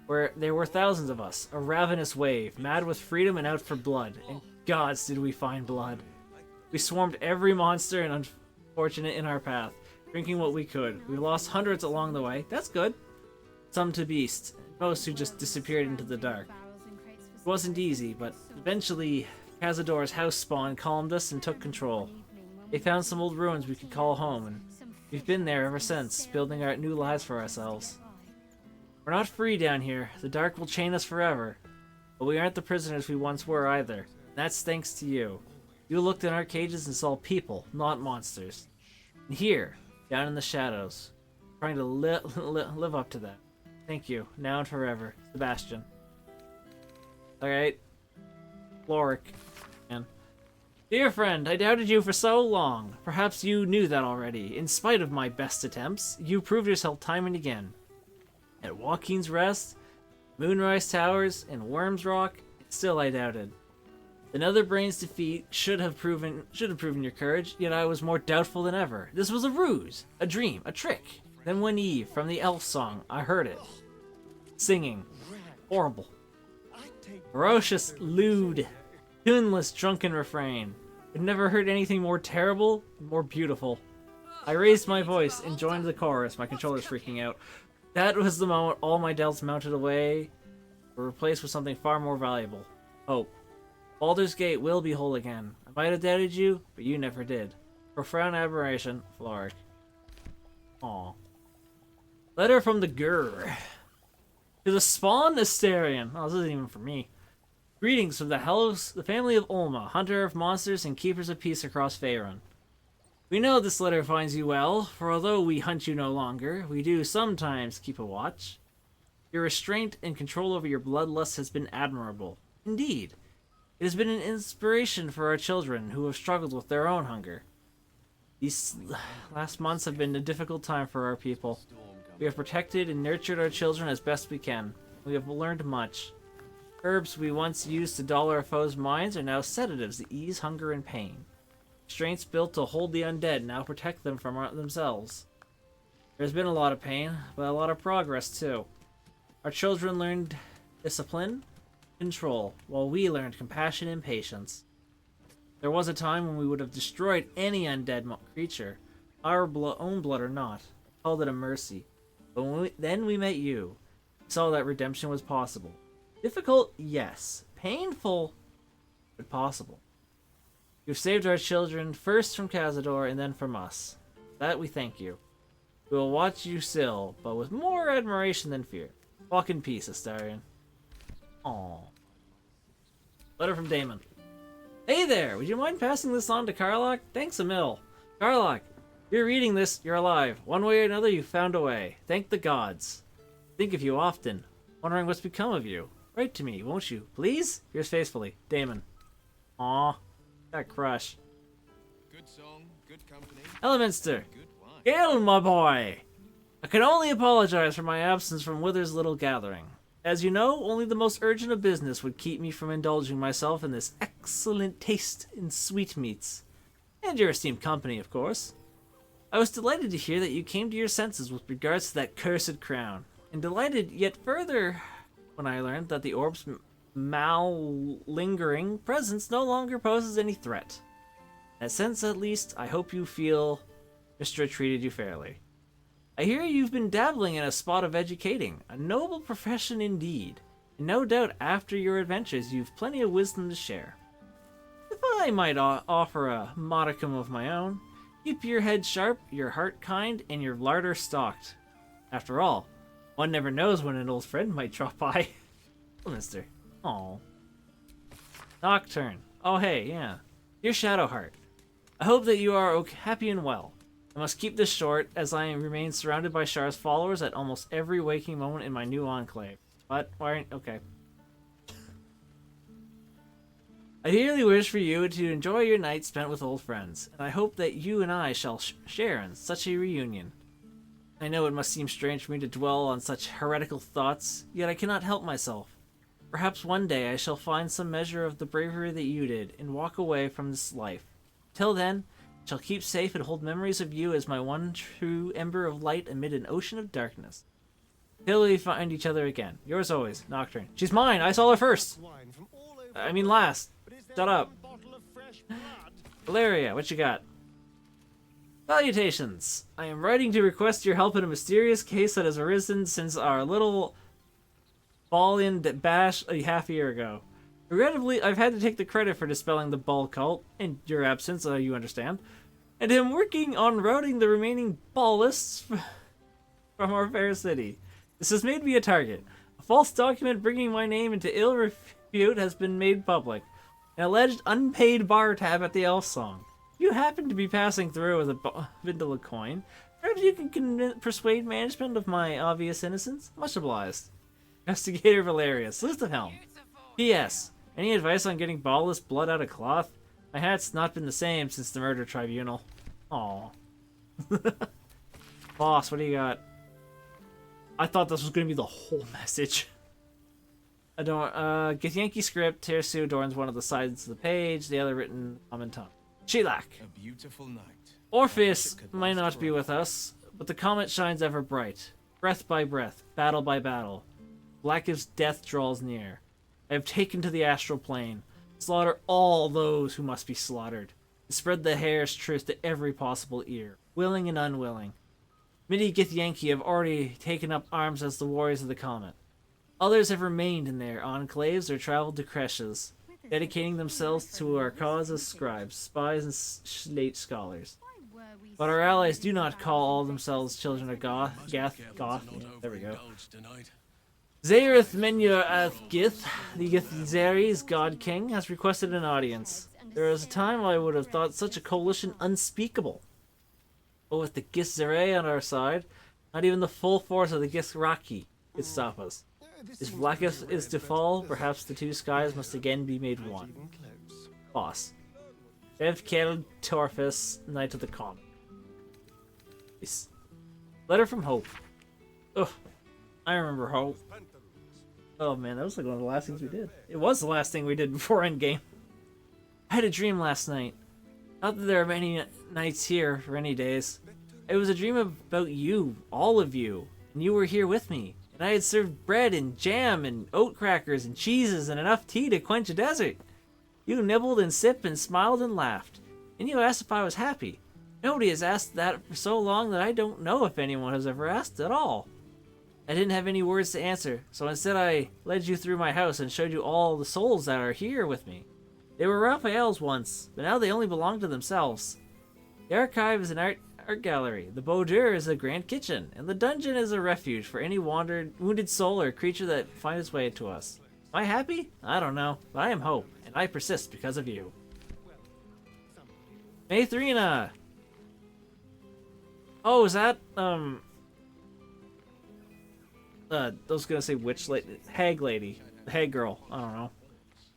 where there were thousands of us, a ravenous wave, mad with freedom and out for blood. And gods did we find blood. We swarmed every monster and unfortunate in our path, drinking what we could. We lost hundreds along the way. That's good. Some to beasts, most who just disappeared into the dark. It wasn't easy, but eventually Cazador's house spawn calmed us and took control. They found some old ruins we could call home, and we've been there ever since, building our new lives for ourselves. We're not free down here. The dark will chain us forever. But we aren't the prisoners we once were either. And that's thanks to you. You looked in our cages and saw people, not monsters. And here, down in the shadows, trying to live up to that. Thank you, now and forever. Sebastian. Alright. Lorik. Man. Dear friend, I doubted you for so long. Perhaps you knew that already. In spite of my best attempts, you proved yourself time and again. At Joaquin's Rest, Moonrise Towers, and Worm's Rock, still I doubted. The Netherbrain's defeat should have proven your courage, yet I was more doubtful than ever. This was a ruse, a dream, a trick. Then one eve, from the elf song, I heard it. Singing. Horrible. Ferocious, lewd, tuneless, drunken refrain. I've never heard anything more terrible, more beautiful. I raised my voice and joined the chorus, my controller's freaking out. That was the moment all my doubts melted away, were replaced with something far more valuable. Hope. Baldur's Gate will be whole again. I might have doubted you, but you never did. Profound admiration, Floric. Aw. Letter from the Gur. To the Spawn Asterion. Oh, this isn't even for me. Greetings from the family of Ulma, hunter of monsters and keepers of peace across Faerun. We know this letter finds you well, for although we hunt you no longer, we do sometimes keep a watch. Your restraint and control over your bloodlust has been admirable. Indeed, it has been an inspiration for our children who have struggled with their own hunger. These last months have been a difficult time for our people. We have protected and nurtured our children as best we can. We have learned much. Herbs we once used to dull our foes' minds are now sedatives that ease hunger and pain. Restraints built to hold the undead now protect them from themselves. There's been a lot of pain, but a lot of progress too. Our children learned discipline, control, while we learned compassion and patience. There was a time when we would have destroyed any undead creature, our own blood or not, called it a mercy. But then we met you, saw that redemption was possible. Difficult, yes. Painful, but possible. You've saved our children, first from Cazador and then from us. For that we thank you. We will watch you still, but with more admiration than fear. Walk in peace, Astarion. Aww. Letter from Damon. Hey there! Would you mind passing this on to Karlach? Thanks a mil. Karlach, if you're reading this, you're alive. One way or another, you found a way. Thank the gods. Think of you often, wondering what's become of you. Write to me, won't you? Please? Yours faithfully, Damon. Aw. That crush. Good song, good company. Eleminster. Gale, my boy! I can only apologize for my absence from Wither's little gathering. As you know, only the most urgent of business would keep me from indulging myself in this excellent taste in sweetmeats. And your esteemed company, of course. I was delighted to hear that you came to your senses with regards to that cursed crown, and delighted yet further when I learned that the orb's mal-lingering presence no longer poses any threat. In that sense, at least, I hope you feel Mr. treated you fairly. I hear you've been dabbling in a spot of educating, a noble profession indeed, and no doubt after your adventures you've plenty of wisdom to share. If I might offer a modicum of my own, keep your head sharp, your heart kind, and your larder stocked. After all, one never knows when an old friend might drop by. Mister. Aww. Nocturne. Oh hey, yeah. Dear Shadowheart, I hope that you are happy and well. I must keep this short, as I remain surrounded by Shar's followers at almost every waking moment in my new enclave. But, why? Okay. I dearly wish for you to enjoy your night spent with old friends, and I hope that you and I shall share in such a reunion. I know it must seem strange for me to dwell on such heretical thoughts, yet I cannot help myself. Perhaps one day I shall find some measure of the bravery that you did, and walk away from this life. Till then, I shall keep safe and hold memories of you as my one true ember of light amid an ocean of darkness. Till we find each other again. Yours always, Nocturne. She's mine! I saw her first! I mean last. Shut up. Valeria, what you got? Salutations! I am writing to request your help in a mysterious case that has arisen since our little ball-in bash a half year ago. Regrettably, I've had to take the credit for dispelling the ball cult, in your absence, you understand, and am working on routing the remaining ballists from our fair city. This has made me a target. A false document bringing my name into ill repute has been made public. An alleged unpaid bar tab at the Elf Song. If you happen to be passing through with a bundle of coin, perhaps you can persuade management of my obvious innocence? Much obliged. Investigator Valeria, Sleuth of Helm. P.S. Any advice on getting ballless blood out of cloth? My hat's not been the same since the murder tribunal. Aww. Boss, what do you got? I thought this was going to be the whole message. Githyanki script, Tersu adorns one of the sides of the page, the other written common tongue. Sheilak. A beautiful night. Orpheus might not be with us, but the comet shines ever bright. Breath by breath, battle by battle. Black as death draws near. I have taken to the astral plane. Slaughter all those who must be slaughtered. Spread the hair's truth to every possible ear, willing and unwilling. Many Githyanki have already taken up arms as the warriors of the comet. Others have remained in their enclaves or traveled to creches, dedicating themselves to our cause as scribes, spies, and slate scholars. But our allies do not call all themselves children of Goth. Yeah, there we go. Zareth Menyor Athgith, the Githzeres God King, has requested an audience. There was a time I would have thought such a coalition unspeakable. But with the Githzere on our side, not even the full force of the Githraki could stop us. If Vlaakith is to fall, perhaps the two skies must again be made one. Boss. Evkel Torfus, Knight of the Comet. Peace. Letter from Hope. Ugh. I remember Hope. Oh man, that was like one of the last things we did. It was the last thing we did before Endgame. I had a dream last night. Not that there are many nights here for any days. It was a dream about you, all of you, and you were here with me. And I had served bread and jam and oat crackers and cheeses and enough tea to quench a desert. You nibbled and sipped and smiled and laughed. And you asked if I was happy. Nobody has asked that for so long that I don't know if anyone has ever asked at all. I didn't have any words to answer, so instead I led you through my house and showed you all the souls that are here with me. They were Raphael's once, but now they only belong to themselves. The archive is an art gallery, the Baldur is a grand kitchen, and the dungeon is a refuge for any wounded soul or creature that finds its way to us. Am I happy? I don't know, but I am hope, and I persist because of you. Maithrina! Oh, is that, I was gonna say witch lady, hag lady, hag girl, I don't know.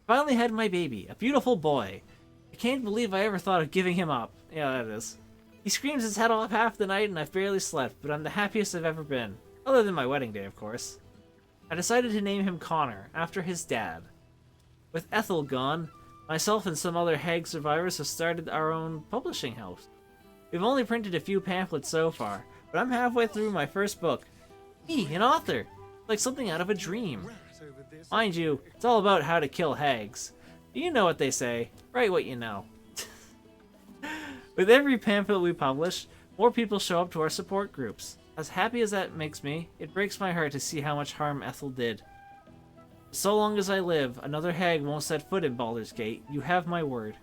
Finally had my baby, a beautiful boy. I can't believe I ever thought of giving him up. Yeah, that is. He screams his head off half the night and I've barely slept, but I'm the happiest I've ever been. Other than my wedding day, of course. I decided to name him Connor, after his dad. With Ethel gone, myself and some other hag survivors have started our own publishing house. We've only printed a few pamphlets so far, but I'm halfway through my first book. Me, an author! Like something out of a dream. Mind you, it's all about how to kill hags. You know what they say, write what you know. With every pamphlet we publish, more people show up to our support groups. As happy as that makes me, it breaks my heart to see how much harm Ethel did. So long as I live, another hag won't set foot in Baldur's Gate. You have my word.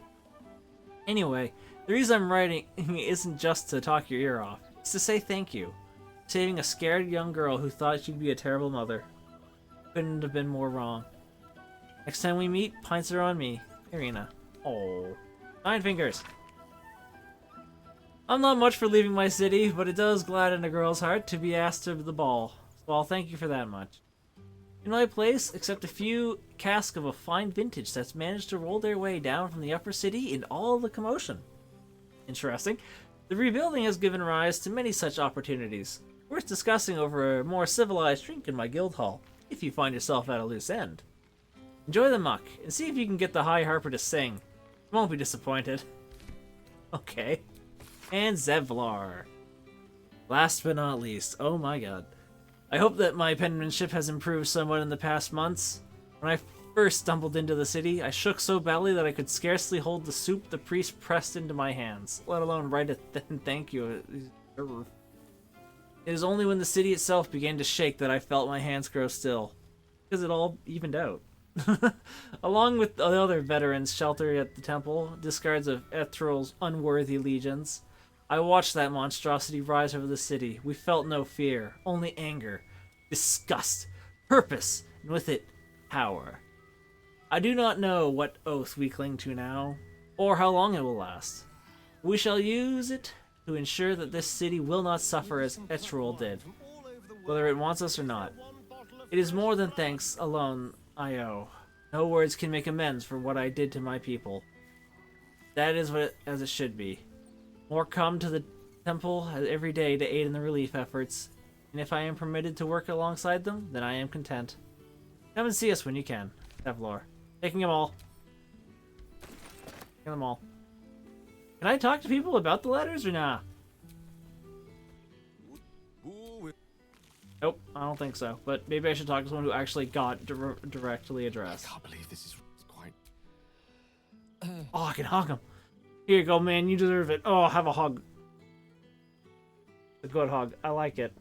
Anyway, the reason I'm writing isn't just to talk your ear off. It's to say thank you. Saving a scared young girl who thought she'd be a terrible mother. Couldn't have been more wrong. Next time we meet, pints are on me. Irina. Oh. 9 fingers. I'm not much for leaving my city, but it does gladden a girl's heart to be asked to the ball. So I'll thank you for that much. In my place, except a few casks of a fine vintage that's managed to roll their way down from the upper city in all the commotion. Interesting. The rebuilding has given rise to many such opportunities. Worth discussing over a more civilized drink in my guild hall, if you find yourself at a loose end. Enjoy the muck, and see if you can get the High Harper to sing. You won't be disappointed. Okay. And Zevlar. Last but not least, oh my god. I hope that my penmanship has improved somewhat in the past months. When I first stumbled into the city, I shook so badly that I could scarcely hold the soup the priest pressed into my hands, let alone write a thank you. It is only when the city itself began to shake that I felt my hands grow still, because it all evened out. Along with the other veterans sheltered at the temple, discards of Ethrol's unworthy legions, I watched that monstrosity rise over the city. We felt no fear, only anger, disgust, purpose, and with it, power. I do not know what oath we cling to now, or how long it will last. We shall use it to ensure that this city will not suffer as Ethrol did, whether it wants us or not. It is more than thanks alone I owe. No words can make amends for what I did to my people. That is as it should be. More come to the temple every day to aid in the relief efforts, and if I am permitted to work alongside them, then I am content. Come and see us when you can, Zevlar. Taking them all. Taking them all. Can I talk to people about the letters or nah? Nope, I don't think so. But maybe I should talk to someone who actually got directly addressed. I can't believe this is quite... Oh, I can hug him. Here you go, man. You deserve it. Oh, have a hug. A good hug. I like it.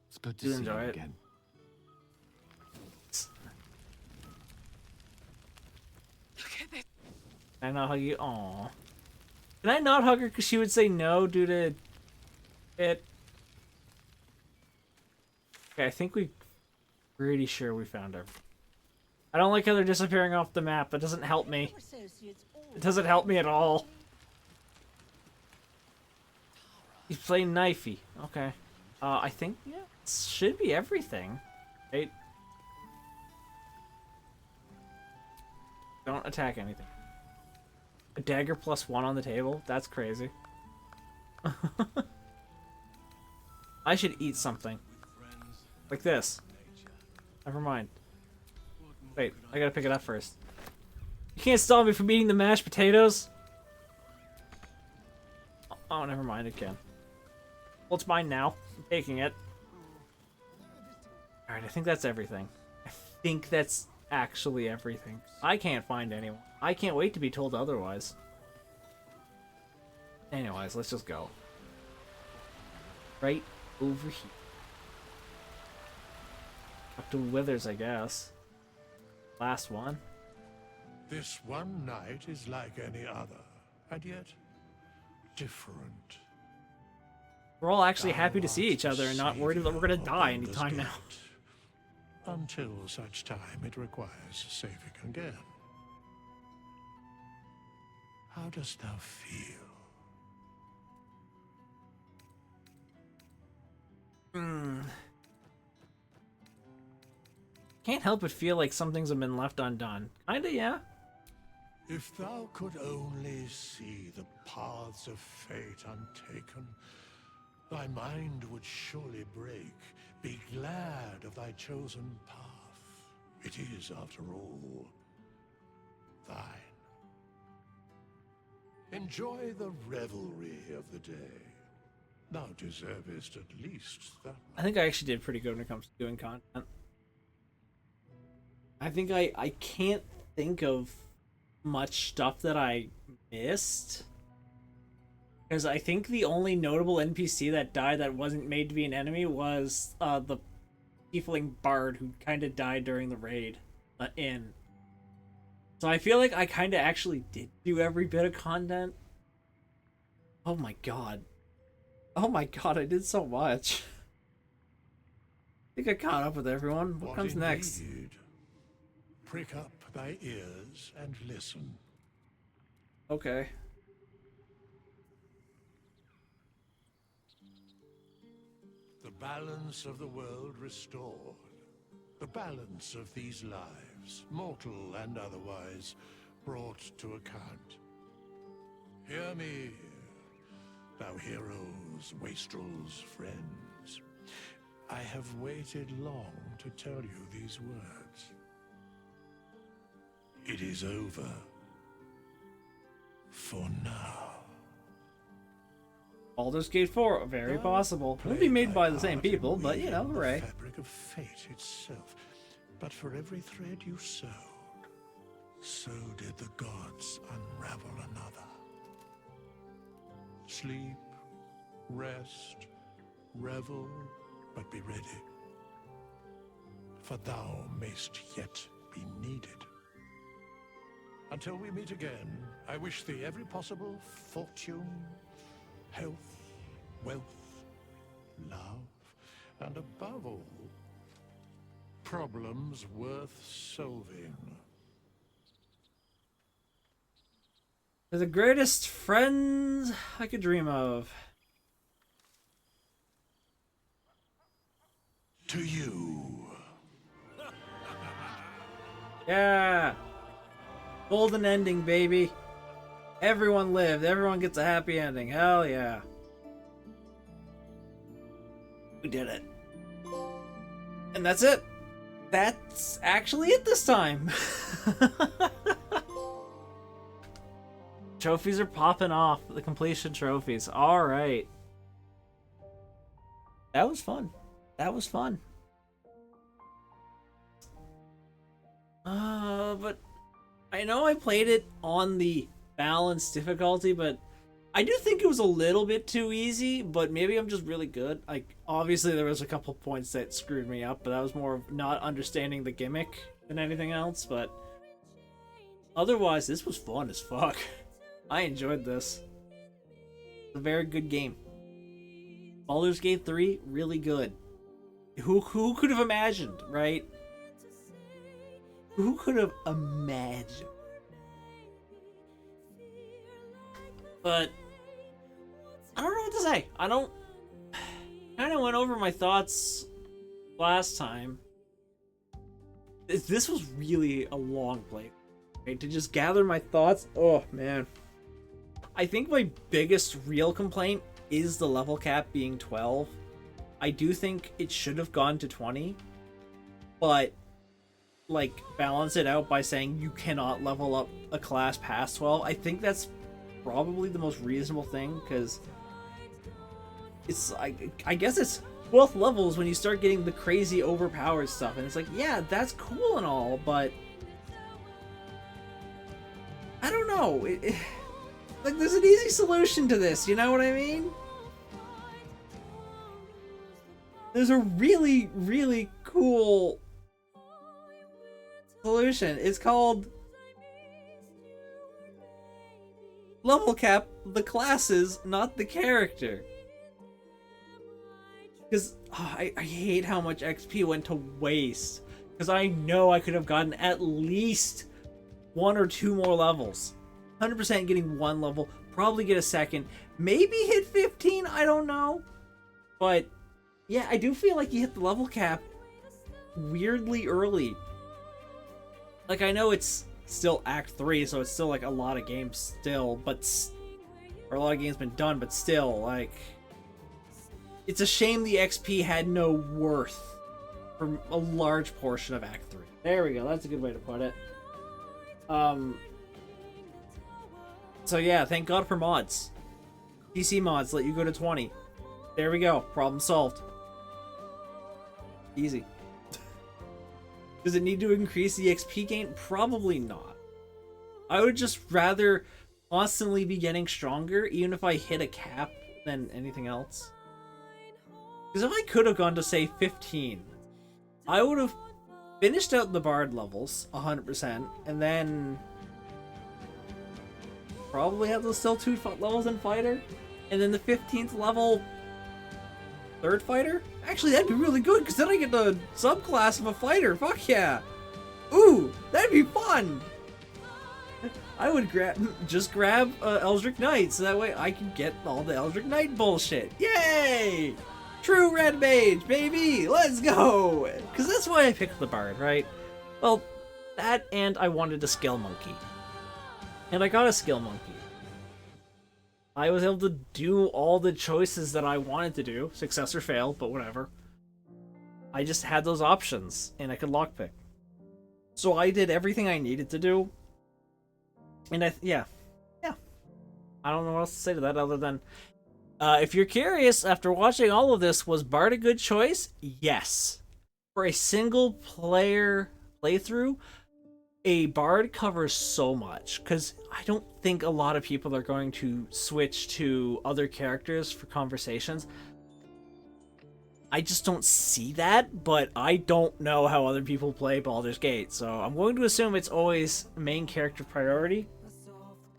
It's good to see you again. Look at this. Can I not hug you? Aww. Can I not hug her because she would say no due to it? Okay, I think pretty sure we found her. I don't like how they're disappearing off the map. That doesn't help me. It doesn't help me at all. He's playing knifey. Okay. I think, yeah, it should be everything. Right? Don't attack anything. A dagger +1 on the table? That's crazy. I should eat something. Like this. Never mind. Wait, I gotta pick it up first. You can't stop me from eating the mashed potatoes? Oh, never mind, it can. Well, it's mine now. I'm taking it. Alright, I think that's everything. I think that's actually everything. I can't find anyone. I can't wait to be told otherwise. Anyways, let's just go. Right over here. Up to Withers, I guess. Last one. This one night is like any other, and yet different. We're all actually happy to see each other and not worried that we're gonna die Baldur's anytime now. Gate. Until such time it requires saving again. How dost thou feel? Can't help but feel like some things have been left undone. Kinda, yeah. If thou could only see the paths of fate untaken, thy mind would surely break. Be glad of thy chosen path. It is, after all, thine. Enjoy the revelry of the day. Thou deservest at least that. I think I actually did pretty good when it comes to doing content. I think I can't think of much stuff that I missed. Because I think the only notable NPC that died that wasn't made to be an enemy was the tiefling bard who kind of died during the raid in. So I feel like I kind of actually did do every bit of content. Oh my god. Oh my god, I did so much. I think I caught up with everyone. What comes next? Prick up thy ears and listen. Okay. The balance of the world restored. The balance of these lives, mortal and otherwise, brought to account. Hear me, thou heroes, wastrels, friends. I have waited long to tell you these words. It is over. For now. Baldur's Gate 4, very possible. It won't be made by the same people, but you know, hooray. The fabric of fate itself. But for every thread you sewed, so did the gods unravel another. Sleep, rest, revel, but be ready. For thou mayst yet be needed. Until we meet again, I wish thee every possible fortune, health, wealth, love, and above all, problems worth solving. They're the greatest friends I could dream of. To you. Yeah. Golden ending, baby. Everyone lived. Everyone gets a happy ending. Hell yeah. We did it. And that's it. That's actually it this time. Trophies are popping off. The completion trophies. Alright. That was fun. That was fun. But I know I played it on the balanced difficulty, but I do think it was a little bit too easy, but maybe I'm just really good. Like, obviously there was a couple points that screwed me up, but that was more of not understanding the gimmick than anything else, but otherwise, this was fun as fuck. I enjoyed this. It's a very good game. Baldur's Gate 3, really good. Who could have imagined, right? Who could have imagined? But I don't know what to say. I don't. Kind of went over my thoughts last time. This was really a long play, right? To just gather my thoughts. Oh man. I think my biggest real complaint is the level cap being 12. I do think it should have gone to 20, but like balance it out by saying you cannot level up a class past 12. I think that's probably the most reasonable thing, because it's I guess it's 12th levels when you start getting the crazy overpowered stuff, and it's like, yeah, that's cool and all, but I don't know. Like, there's an easy solution to this, you know what I mean? There's a really, really cool solution. It's called level cap the classes, not the character. Because I hate how much XP went to waste. Because I know I could have gotten at least 1 or 2 more levels. 100% getting 1 level, probably get a second, maybe hit 15, I don't know. But yeah, I do feel like you hit the level cap weirdly early. Like, I know it's still Act 3, so it's still like a lot of games still, but or a lot of games been done, but still, like, it's a shame the XP had no worth for a large portion of Act 3. There we go, that's a good way to put it. So yeah, thank God for mods. PC mods let you go to 20. There we go, problem solved. Easy. Does it need to increase the XP gain? Probably not. I would just rather constantly be getting stronger, even if I hit a cap, than anything else. Because if I could have gone to, say, 15, I would have finished out the Bard levels, 100%, and then probably have those still 2 levels in Fighter, and then the 15th level 3rd Fighter? Actually, that'd be really good, because then I get the subclass of a Fighter. Fuck yeah! Ooh, that'd be fun! I would just grab Eldritch Knight, so that way I can get all the Eldritch Knight bullshit. Yay! True Red Mage, baby! Let's go! Because that's why I picked the Bard, right? Well, that and I wanted a skill monkey. And I got a skill monkey. I was able to do all the choices that I wanted to do. Success or fail, but whatever. I just had those options, and I could lockpick. So I did everything I needed to do. And yeah. I don't know what else to say to that other than, if you're curious, after watching all of this, was Bard a good choice? Yes. For a single player playthrough, a Bard covers so much, because I don't think a lot of people are going to switch to other characters for conversations. I just don't see that, but I don't know how other people play Baldur's Gate, so I'm going to assume it's always main character priority.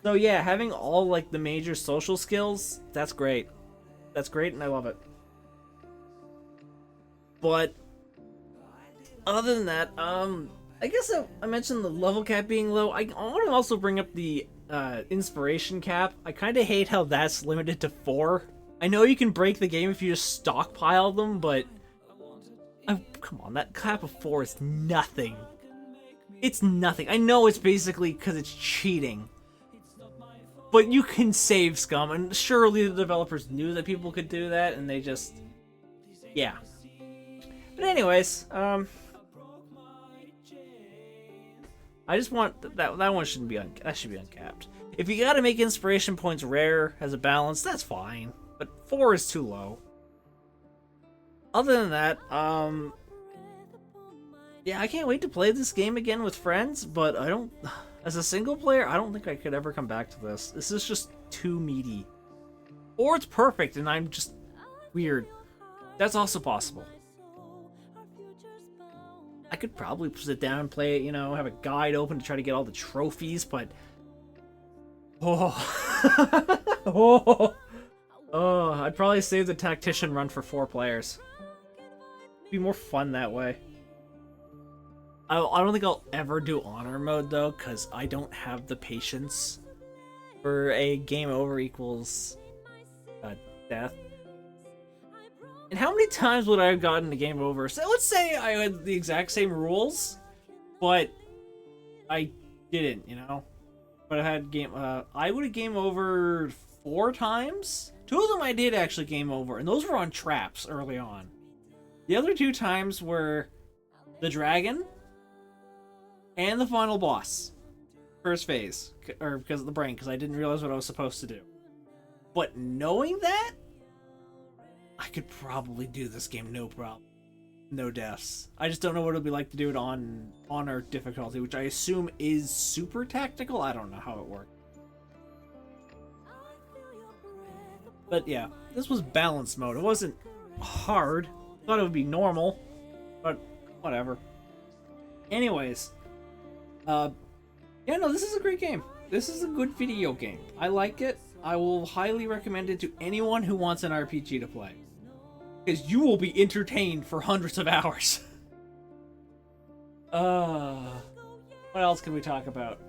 So yeah, having all like the major social skills, that's great. That's great and I love it. But other than that, I guess I mentioned the level cap being low. I want to also bring up the inspiration cap. I kind of hate how that's limited to 4. I know you can break the game if you just stockpile them, but come on, that cap of 4 is nothing. It's nothing. I know it's basically because it's cheating, but you can save scum, and surely the developers knew that people could do that, and they just, yeah. But anyways, I just want that one shouldn't be that should be uncapped. If you gotta make inspiration points rare as a balance, that's fine. But 4 is too low. Other than that, yeah, I can't wait to play this game again with friends, but I don't, as a single player, I don't think I could ever come back to this. This is just too meaty. Or it's perfect and I'm just weird. That's also possible. I could probably sit down and play it, you know, have a guide open to try to get all the trophies, but I'd probably save the tactician run for 4 players. It'd be more fun that way. I don't think I'll ever do honor mode though, because I don't have the patience for a game over equals death. And how many times would I have gotten a game over? So let's say I had the exact same rules, but I didn't, you know? But I had I would have game over 4 times. 2 of them I did actually game over, and those were on traps early on. The other 2 times were the dragon and the final boss. First phase, or because of the brain, because I didn't realize what I was supposed to do. But knowing that, I could probably do this game no problem. No deaths. I just don't know what it'll be like to do it on honor difficulty, which I assume is super tactical. I don't know how it works. But yeah, this was balance mode. It wasn't hard. I thought it would be normal, but whatever. Anyways, yeah, no, this is a great game. This is a good video game. I like it. I will highly recommend it to anyone who wants an RPG to play, because you will be entertained for hundreds of hours. What else can we talk about?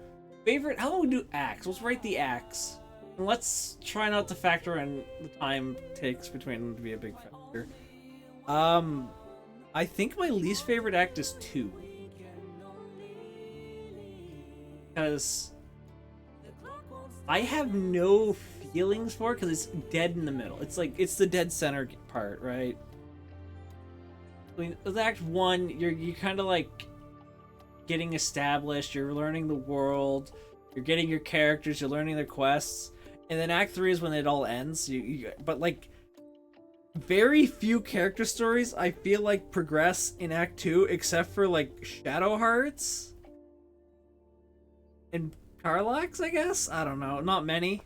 Favorite? How about we do acts? Let's rate the acts. And let's try not to factor in the time it takes between them to be a big factor. I think my least favorite act is 2. Because I have no feelings for it because it's dead in the middle. It's like, it's the dead center part, right? I mean, with Act 1, you're kind of like getting established, you're learning the world, you're getting your characters, you're learning their quests, and then Act 3 is when it all ends. But like, very few character stories I feel like progress in Act 2, except for like Shadow Hearts and Carlax, I guess? I don't know, not many.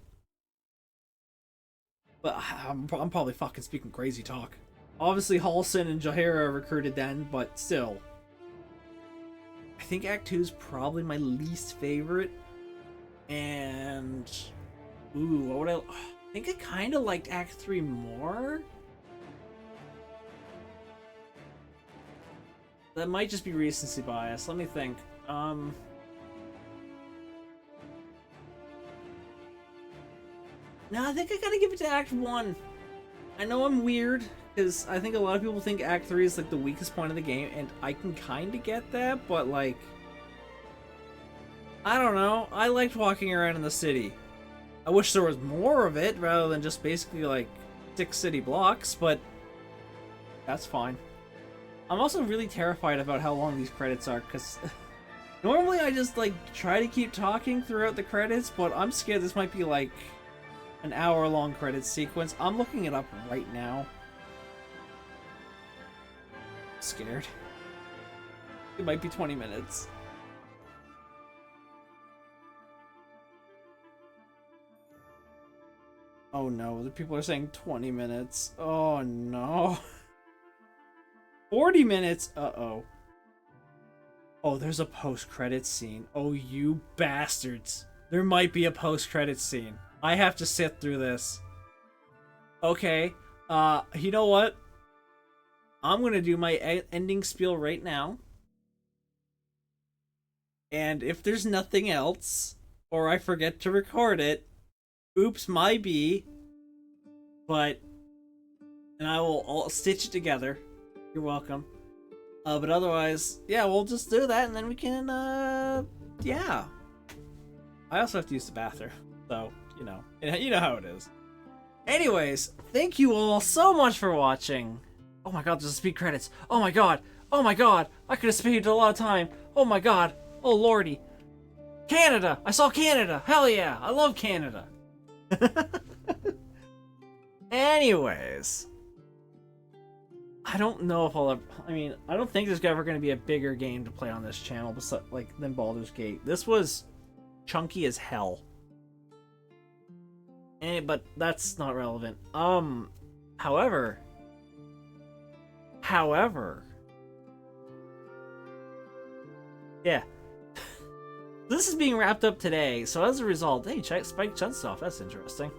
But I'm probably fucking speaking crazy talk. Obviously Halsin and Jaheira are recruited then, but still. I think Act 2 is probably my least favorite. And ooh, what would I think I kind of liked Act 3 more? That might just be recency bias. Let me think. No, I think I gotta give it to Act 1. I know I'm weird, because I think a lot of people think Act 3 is like the weakest point of the game, and I can kind of get that, but like, I don't know. I liked walking around in the city. I wish there was more of it, rather than just basically like 6 city blocks, but that's fine. I'm also really terrified about how long these credits are, because normally I just like try to keep talking throughout the credits, but I'm scared this might be like an hour-long credit sequence. I'm looking it up right now. Scared. It might be 20 minutes. Oh no, the people are saying 20 minutes. Oh no. 40 minutes? Uh-oh. Oh, there's a post-credits scene. Oh, you bastards. There might be a post-credits scene. I have to sit through this. Okay. You know what? I'm gonna do my ending spiel right now. And if there's nothing else, or I forget to record it, oops, my bee. But, and I'll stitch it together. You're welcome. But otherwise, yeah, we'll just do that, and then we can, yeah. I also have to use the bathroom, so, you know how it is. Anyways, thank you all so much for watching. Oh my god, there's speed credits. Oh my god, I could have speeded a lot of time. Oh my god, oh lordy. Canada, I saw Canada, hell yeah, I love Canada. Anyways, I don't know if I'll ever, I don't think there's ever going to be a bigger game to play on this channel than Baldur's Gate. This was chunky as hell. But that's not relevant. However, yeah. This is being wrapped up today, so as a result, hey, check Spike Chunsoft, that's interesting.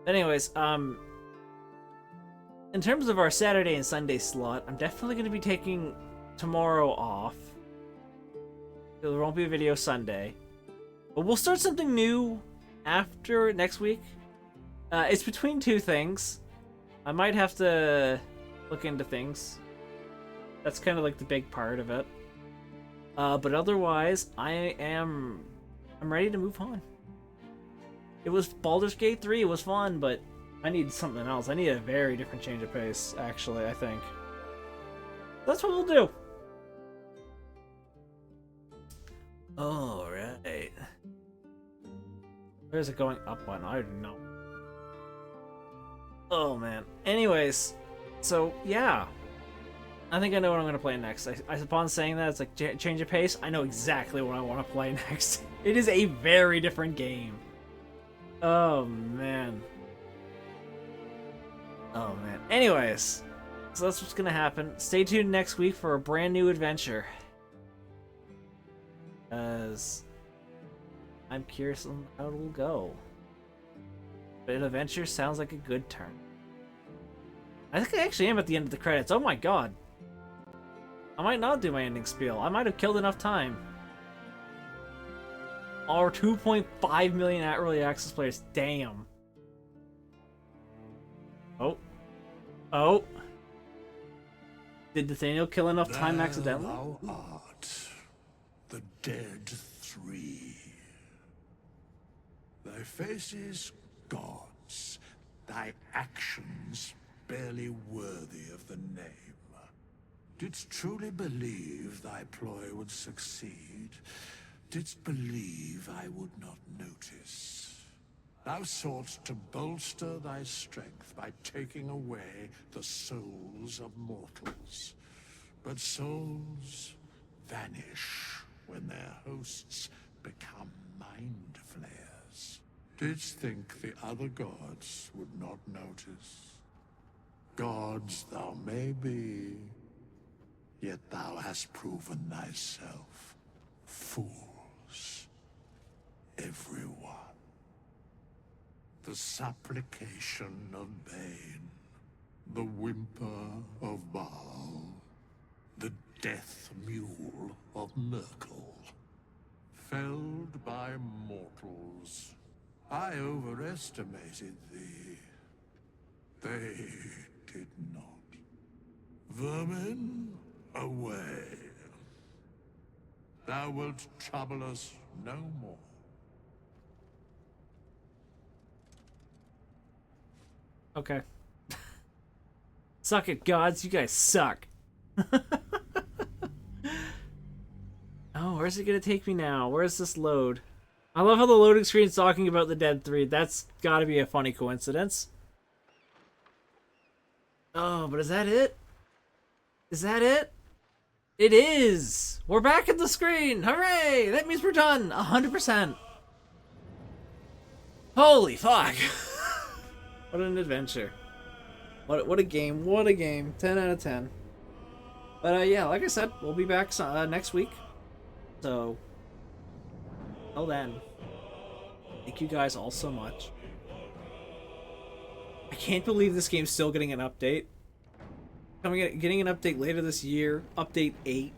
Anyways, in terms of our Saturday and Sunday slot, I'm definitely going to be taking tomorrow off. There won't be a video Sunday. But we'll start something new after next week. It's between two things. I might have to look into things. That's kind of like the big part of it. But otherwise, I'm ready to move on. It was Baldur's Gate 3, it was fun, but I need something else. I need a very different change of pace, actually, I think. That's what we'll do. Alright. Where's it going up on? I don't know. Oh, man. Anyways, so, yeah. I think I know what I'm going to play next. Upon saying that, it's like, change of pace. I know exactly what I want to play next. It is a very different game. Oh, man. Oh, man. Anyways, So that's what's gonna happen. Stay tuned next week for a brand new adventure. As I'm curious on how it will go. But an adventure sounds like a good turn. I think I actually am at the end of the credits. Oh my god. I might not do my ending spiel. I might have killed enough time. Our 2.5 million early access players. Damn. Oh. Oh. Did Nathaniel kill enough time There accidentally? thou art, the dead three. Thy faces gods, thy actions barely worthy of the name. Didst truly believe thy ploy would succeed? Didst believe I would not notice? Thou soughtst to bolster thy strength by taking away the souls of mortals. But souls vanish when their hosts become mind flayers. Didst think the other gods would not notice? Gods thou may be, yet thou hast proven thyself fools, everyone. The supplication of Bane, the whimper of Baal, the death mule of Merkel, felled by mortals. I overestimated thee. They did not. Vermin, away. Thou wilt trouble us no more. Okay. Suck it, gods. You guys suck. Oh, where's it gonna take me now? Where's this load? I love how the loading screen's talking about the Dead 3. That's gotta be a funny coincidence. Oh, but is that it? Is that it? It is! We're back at the screen! Hooray! That means we're done! 100%! Holy fuck! What an adventure. What a game. What a game. 10 out of 10. But yeah, like I said, we'll be back next week. So, till then, thank you guys all so much. I can't believe this game's still getting an update. Getting an update later this year. Update 8.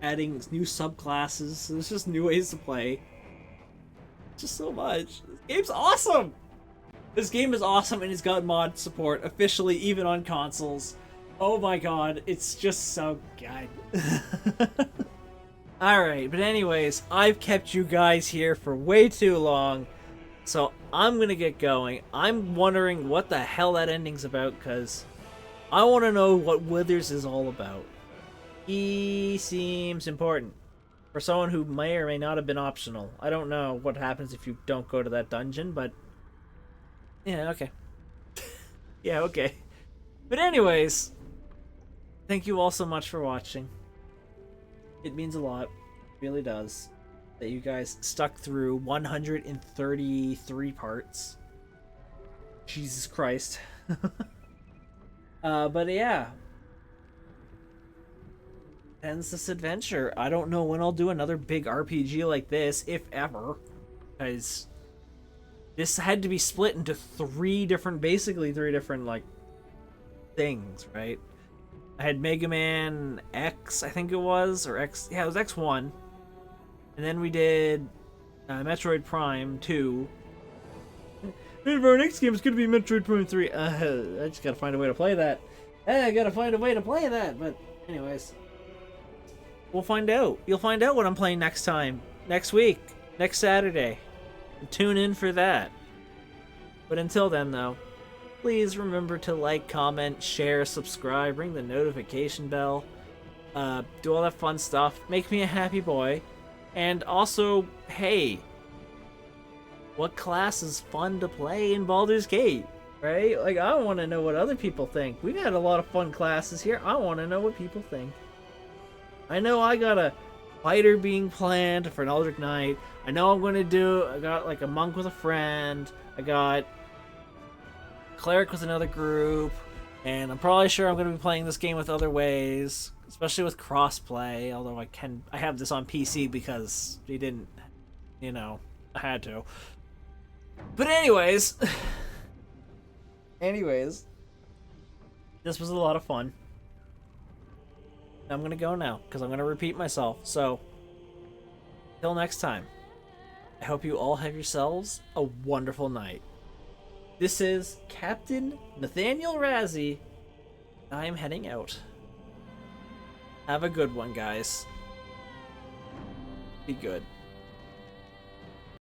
Adding new subclasses. There's just new ways to play. Just so much. This game's awesome! This game is awesome and it's got mod support officially even on consoles. Oh my god, it's just so good. Alright, but anyways, I've kept you guys here for way too long. So I'm gonna get going. I'm wondering what the hell that ending's about, because I want to know what Withers is all about. He seems important. For someone who may or may not have been optional. I don't know what happens if you don't go to that dungeon, but... yeah, okay. Yeah, okay. But anyways, thank you all so much for watching. It means a lot. It really does. That you guys stuck through 133 parts. Jesus Christ. But yeah. Ends this adventure. I don't know when I'll do another big RPG like this, if ever. Because this had to be split into basically three different, like, things, right? I had Mega Man X, I think it was, or X, yeah, it was X1. And then we did Metroid Prime 2. And our next game is going to be Metroid Prime 3. I just got to find a way to play that. I got to find a way to play that. But anyways, we'll find out. You'll find out what I'm playing next time. Next week. Next Saturday. Tune in for that. But until then, though, please remember to like, comment, share, subscribe, ring the notification bell, do all that fun stuff. Make me a happy boy. And also, hey, what class is fun to play in Baldur's Gate, right? Like, I want to know what other people think. We've had a lot of fun classes here. I want to know what people think. I know I got a fighter being planned for an Eldritch Knight. I know I got like a monk with a friend. I got cleric with another group. And I'm probably sure I'm going to be playing this game with other ways, especially with crossplay, although I have this on PC because he didn't, you know, I had to. But anyways, this was a lot of fun. I'm going to go now because I'm going to repeat myself. So, till next time, I hope you all have yourselves a wonderful night. This is Captain Nathaniel Razhe. I am heading out. Have a good one, guys. Be good.